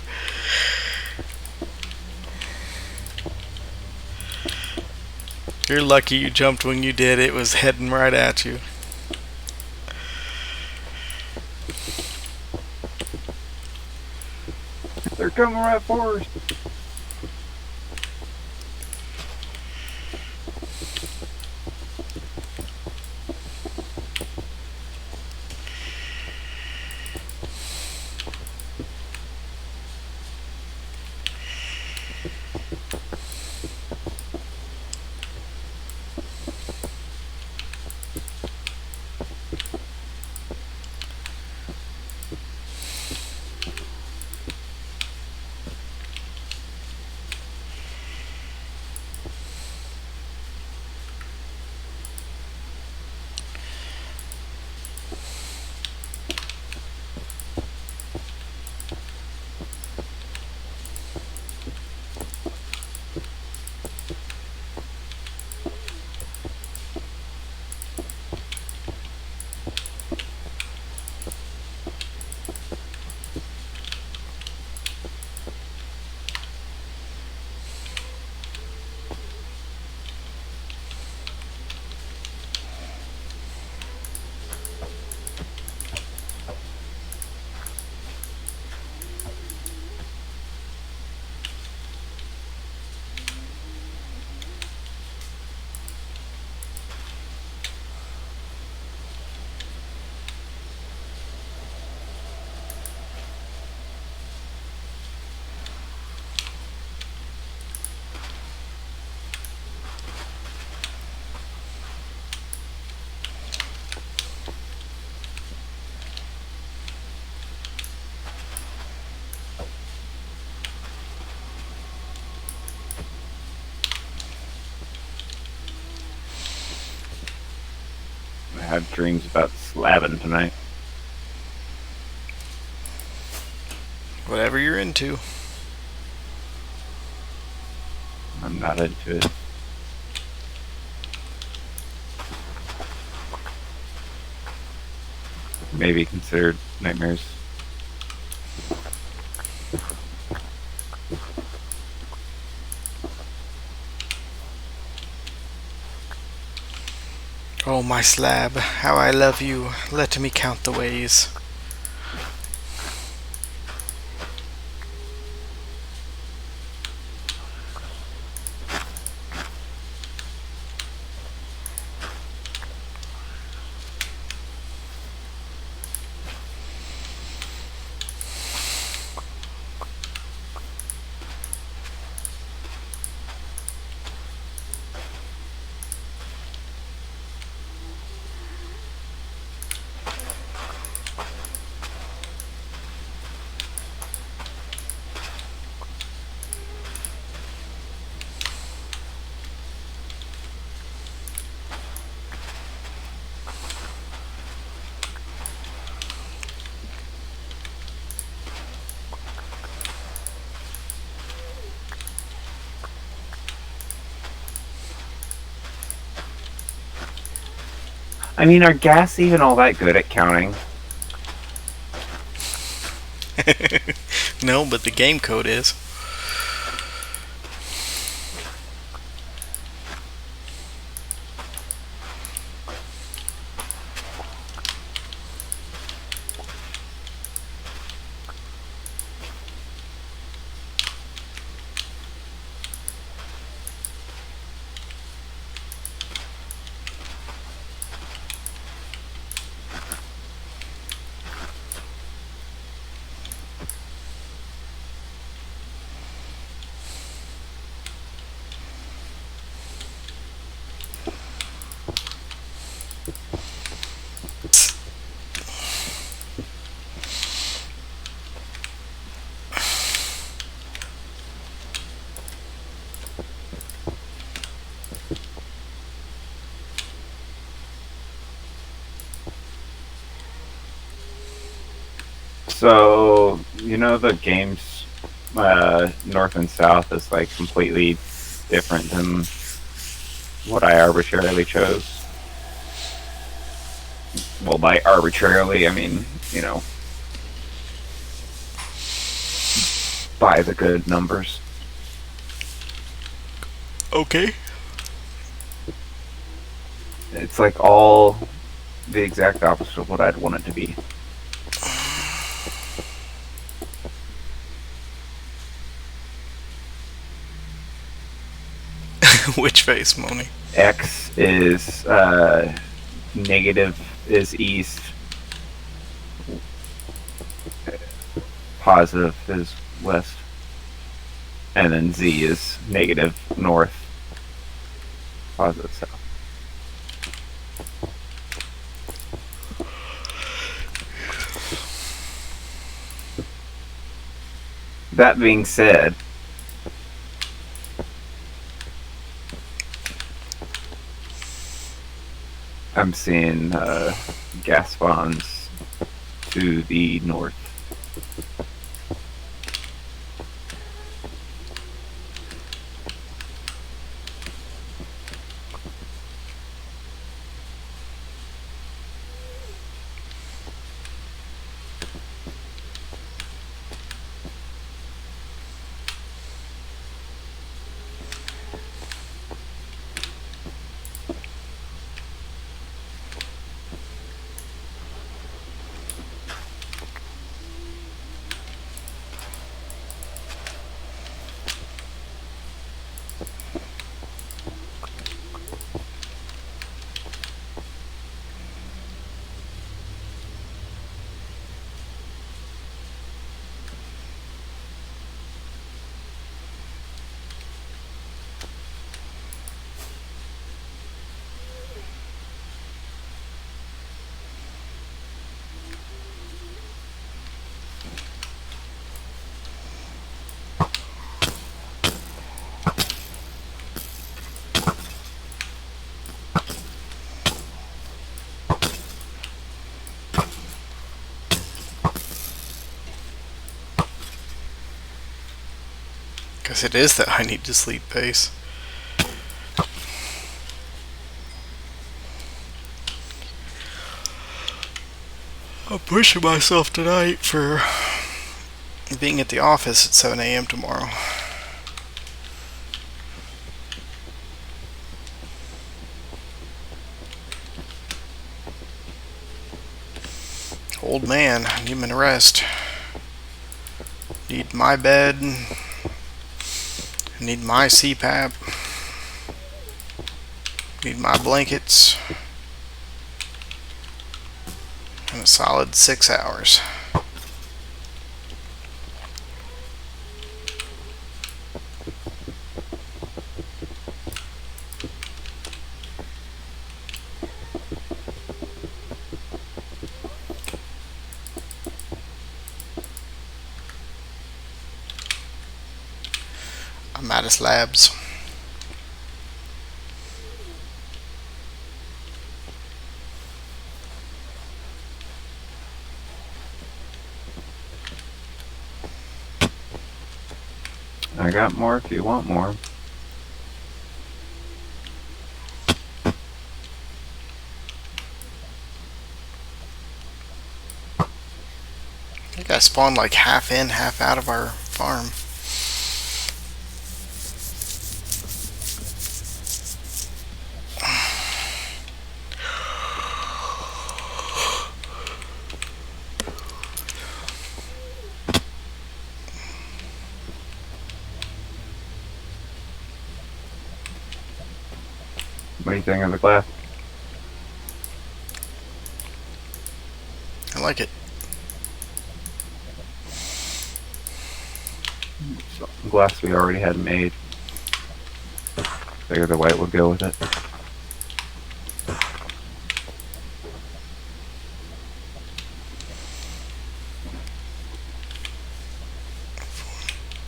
You're lucky you jumped when you did. It was heading right at you. They're coming right for us. I have dreams about slabbing tonight. Whatever you're into. I'm not into it. maybe considered nightmares. Oh, my slab, how I love you. Let me count the ways. I mean, are gas even all that good at counting? No, but the game code is. So, you know, the games north and south is like completely different than what I arbitrarily chose. Well, by arbitrarily, I mean, you know, by the good numbers. Okay. It's like all the exact opposite of what I'd want it to be. Which face, Moni? X is negative is east, positive is west, and then Z is negative north, positive south. That being said, I'm seeing gas bonds to the north. Because it is that I need to sleep pace. I'm pushing myself tonight for being at the office at 7 a.m. tomorrow. Old man, need him in rest. Need my bed. Need my CPAP. Need my blankets. And a solid 6 hours. I'm out of slabs. I got more if you want more. I think I spawned like half in, half out of our farm. What do you think of the glass? I like it. So, glass we already had made. Figure the white would go with it.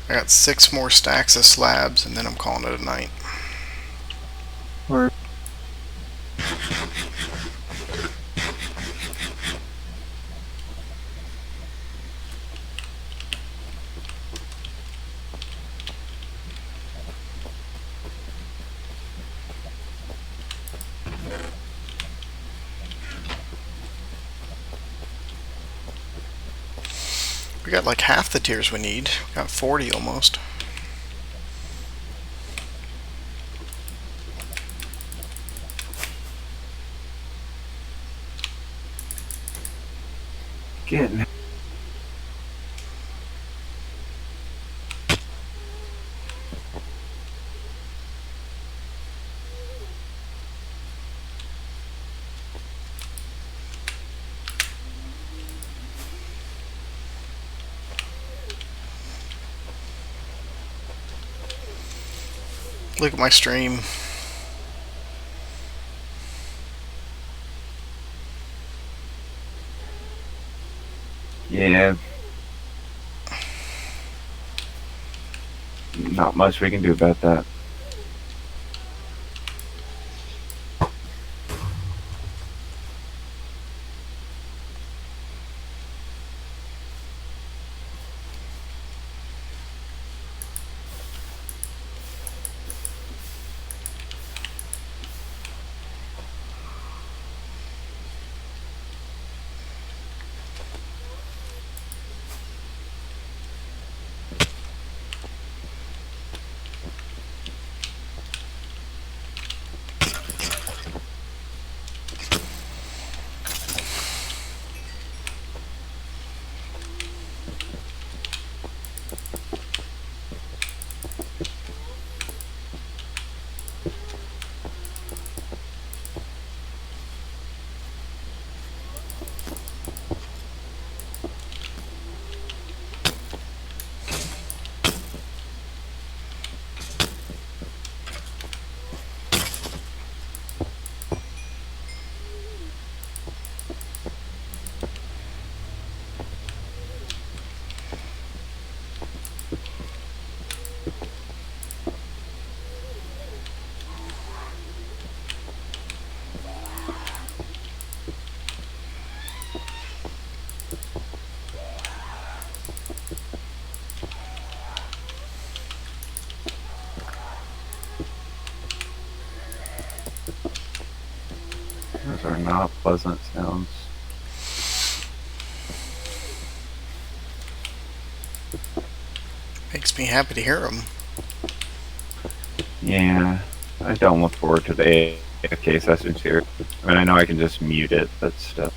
I got 6 more stacks of slabs and then I'm calling it a night. Or We got like half the tiers we need. We got 40 almost. getting Look at my stream. yeah. Not much we can do about that. Those are not pleasant sounds. Makes me happy to hear them. Yeah, I don't look forward to the AFK sessions here. I mean, I know I can just mute it, but still.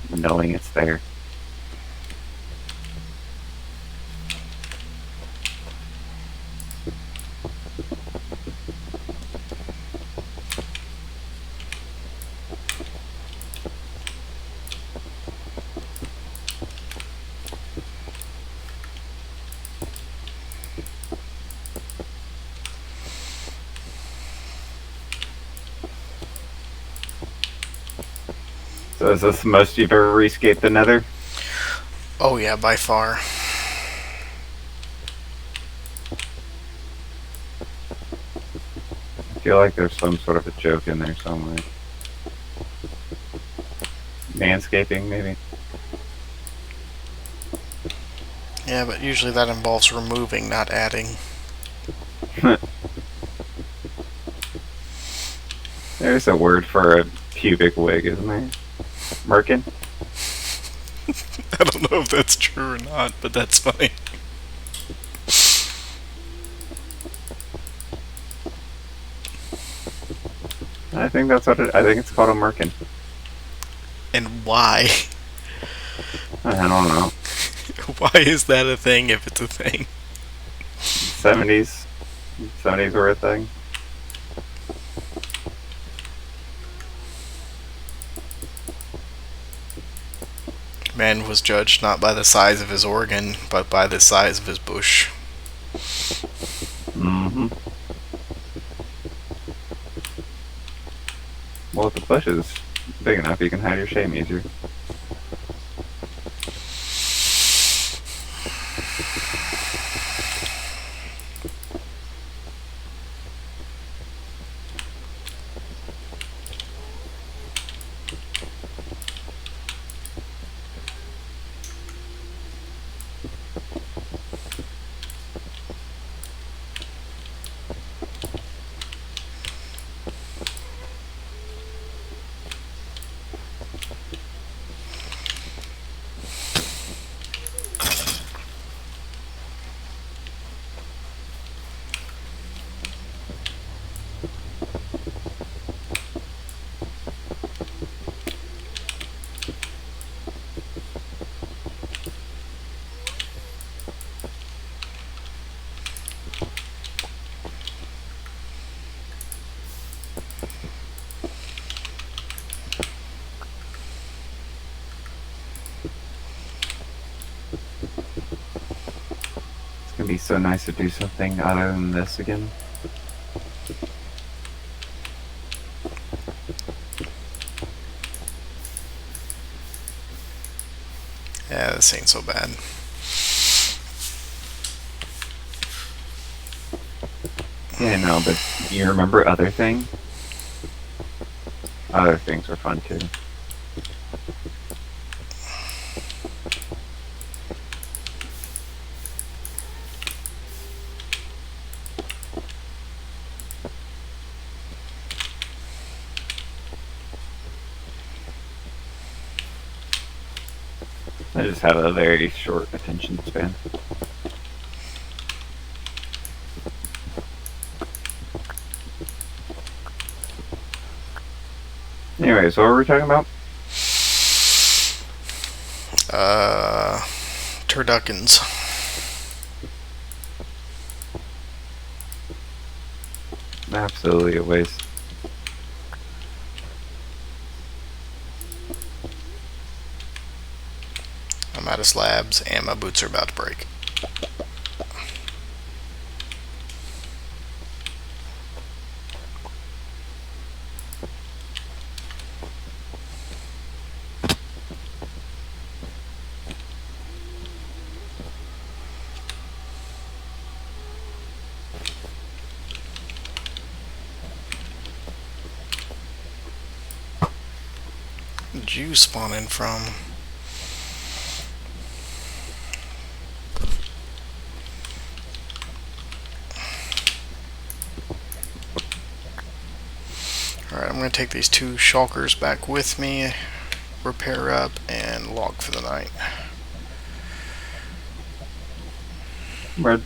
Knowing it's there. So is this the most you've ever escaped the Nether? Oh yeah, by far. I feel like there's some sort of a joke in there somewhere. Manscaping, maybe? Yeah, but usually that involves removing, not adding. There's a word for a pubic wig, isn't there? Merkin? I don't know if that's true or not, but that's funny. I think that's what I think it's called a merkin. And why? I don't know. Why is that a thing if it's a thing? 70s? 70s were a thing. Man was judged not by the size of his organ, but by the size of his bush. Mm-hmm. Well, if the bush is big enough, you can hide your shame easier. It's gonna be so nice to do something other than this again. Yeah, this ain't so bad. Yeah, no, but you remember other things? Other things were fun too. I just have a very short attention span. Anyways, what were we talking about? Turduckins. Absolutely a waste. I'm out of slabs, and my boots are about to break. Where did you spawn in from? Alright, I'm going to take these two shulkers back with me. repair up, and log for the night. Where?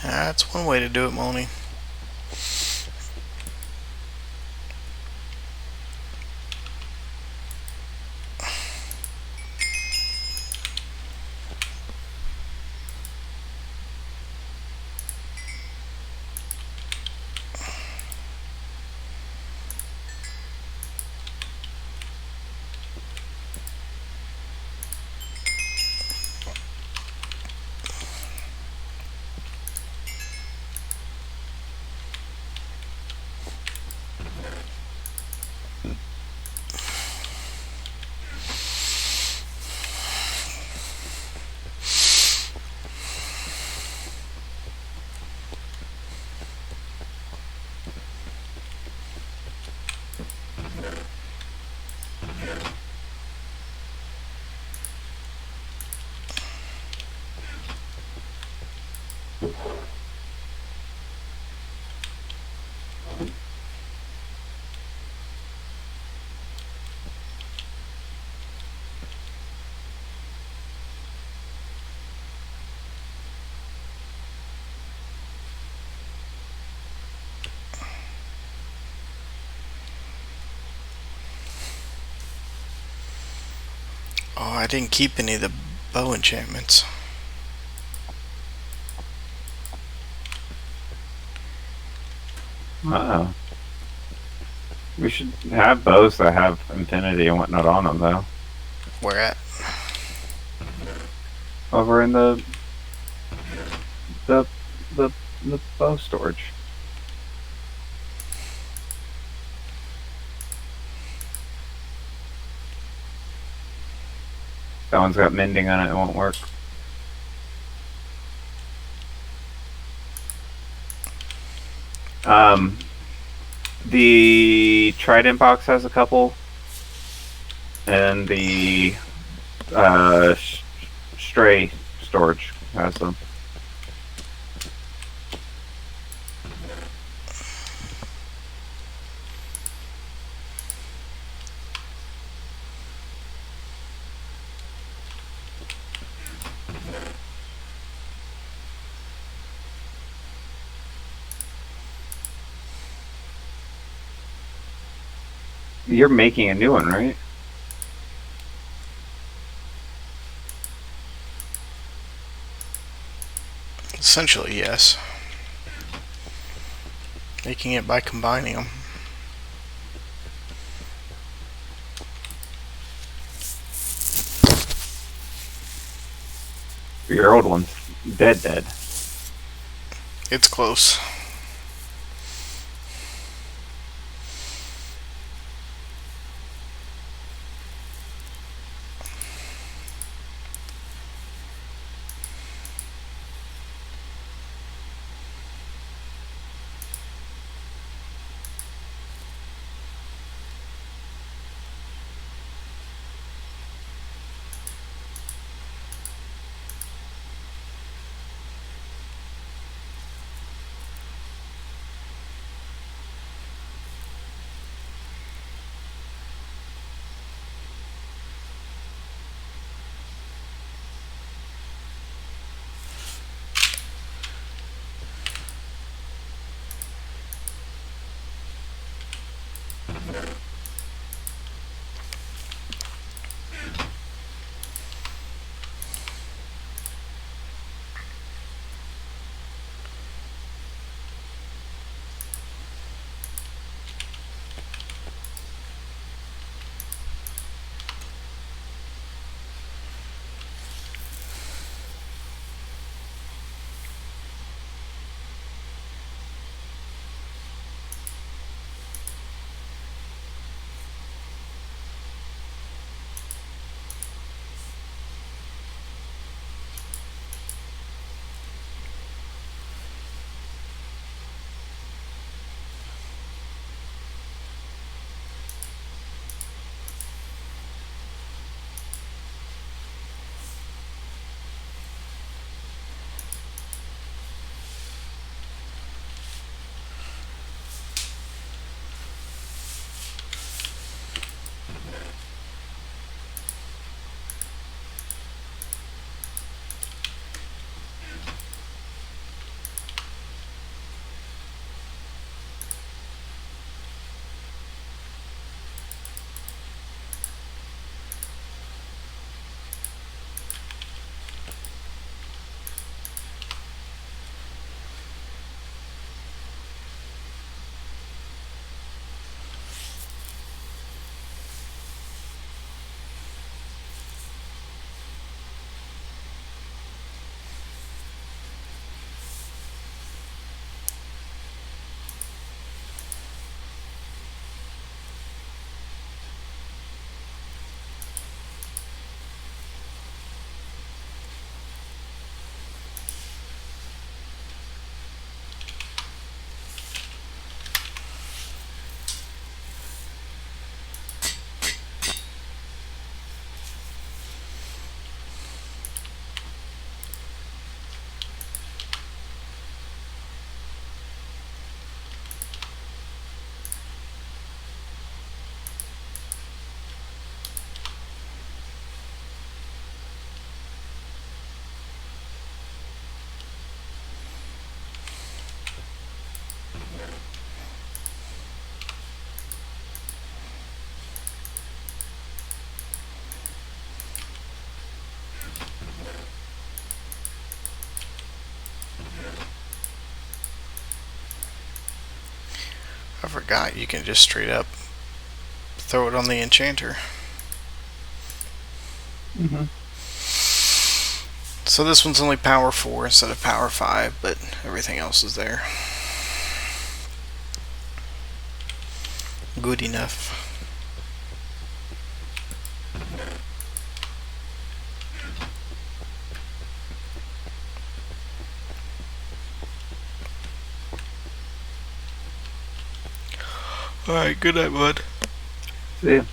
That's one way to do it, Moni. Oh, I didn't keep any of the bow enchantments. Uh-oh. We should have bows that have infinity and whatnot on them, though. Where at? Over in the the bow storage. That one's got mending on it. It won't work. The Trident box has a couple, and the Stray storage has them. You're making a new one, right? Essentially, yes. Making it by combining them. Your old one's dead. It's close. I forgot you can just straight up throw it on the enchanter. Mm-hmm. So this one's only power 4 instead of power 5, but everything else is there. Good enough. Alright, good night, bud. See ya.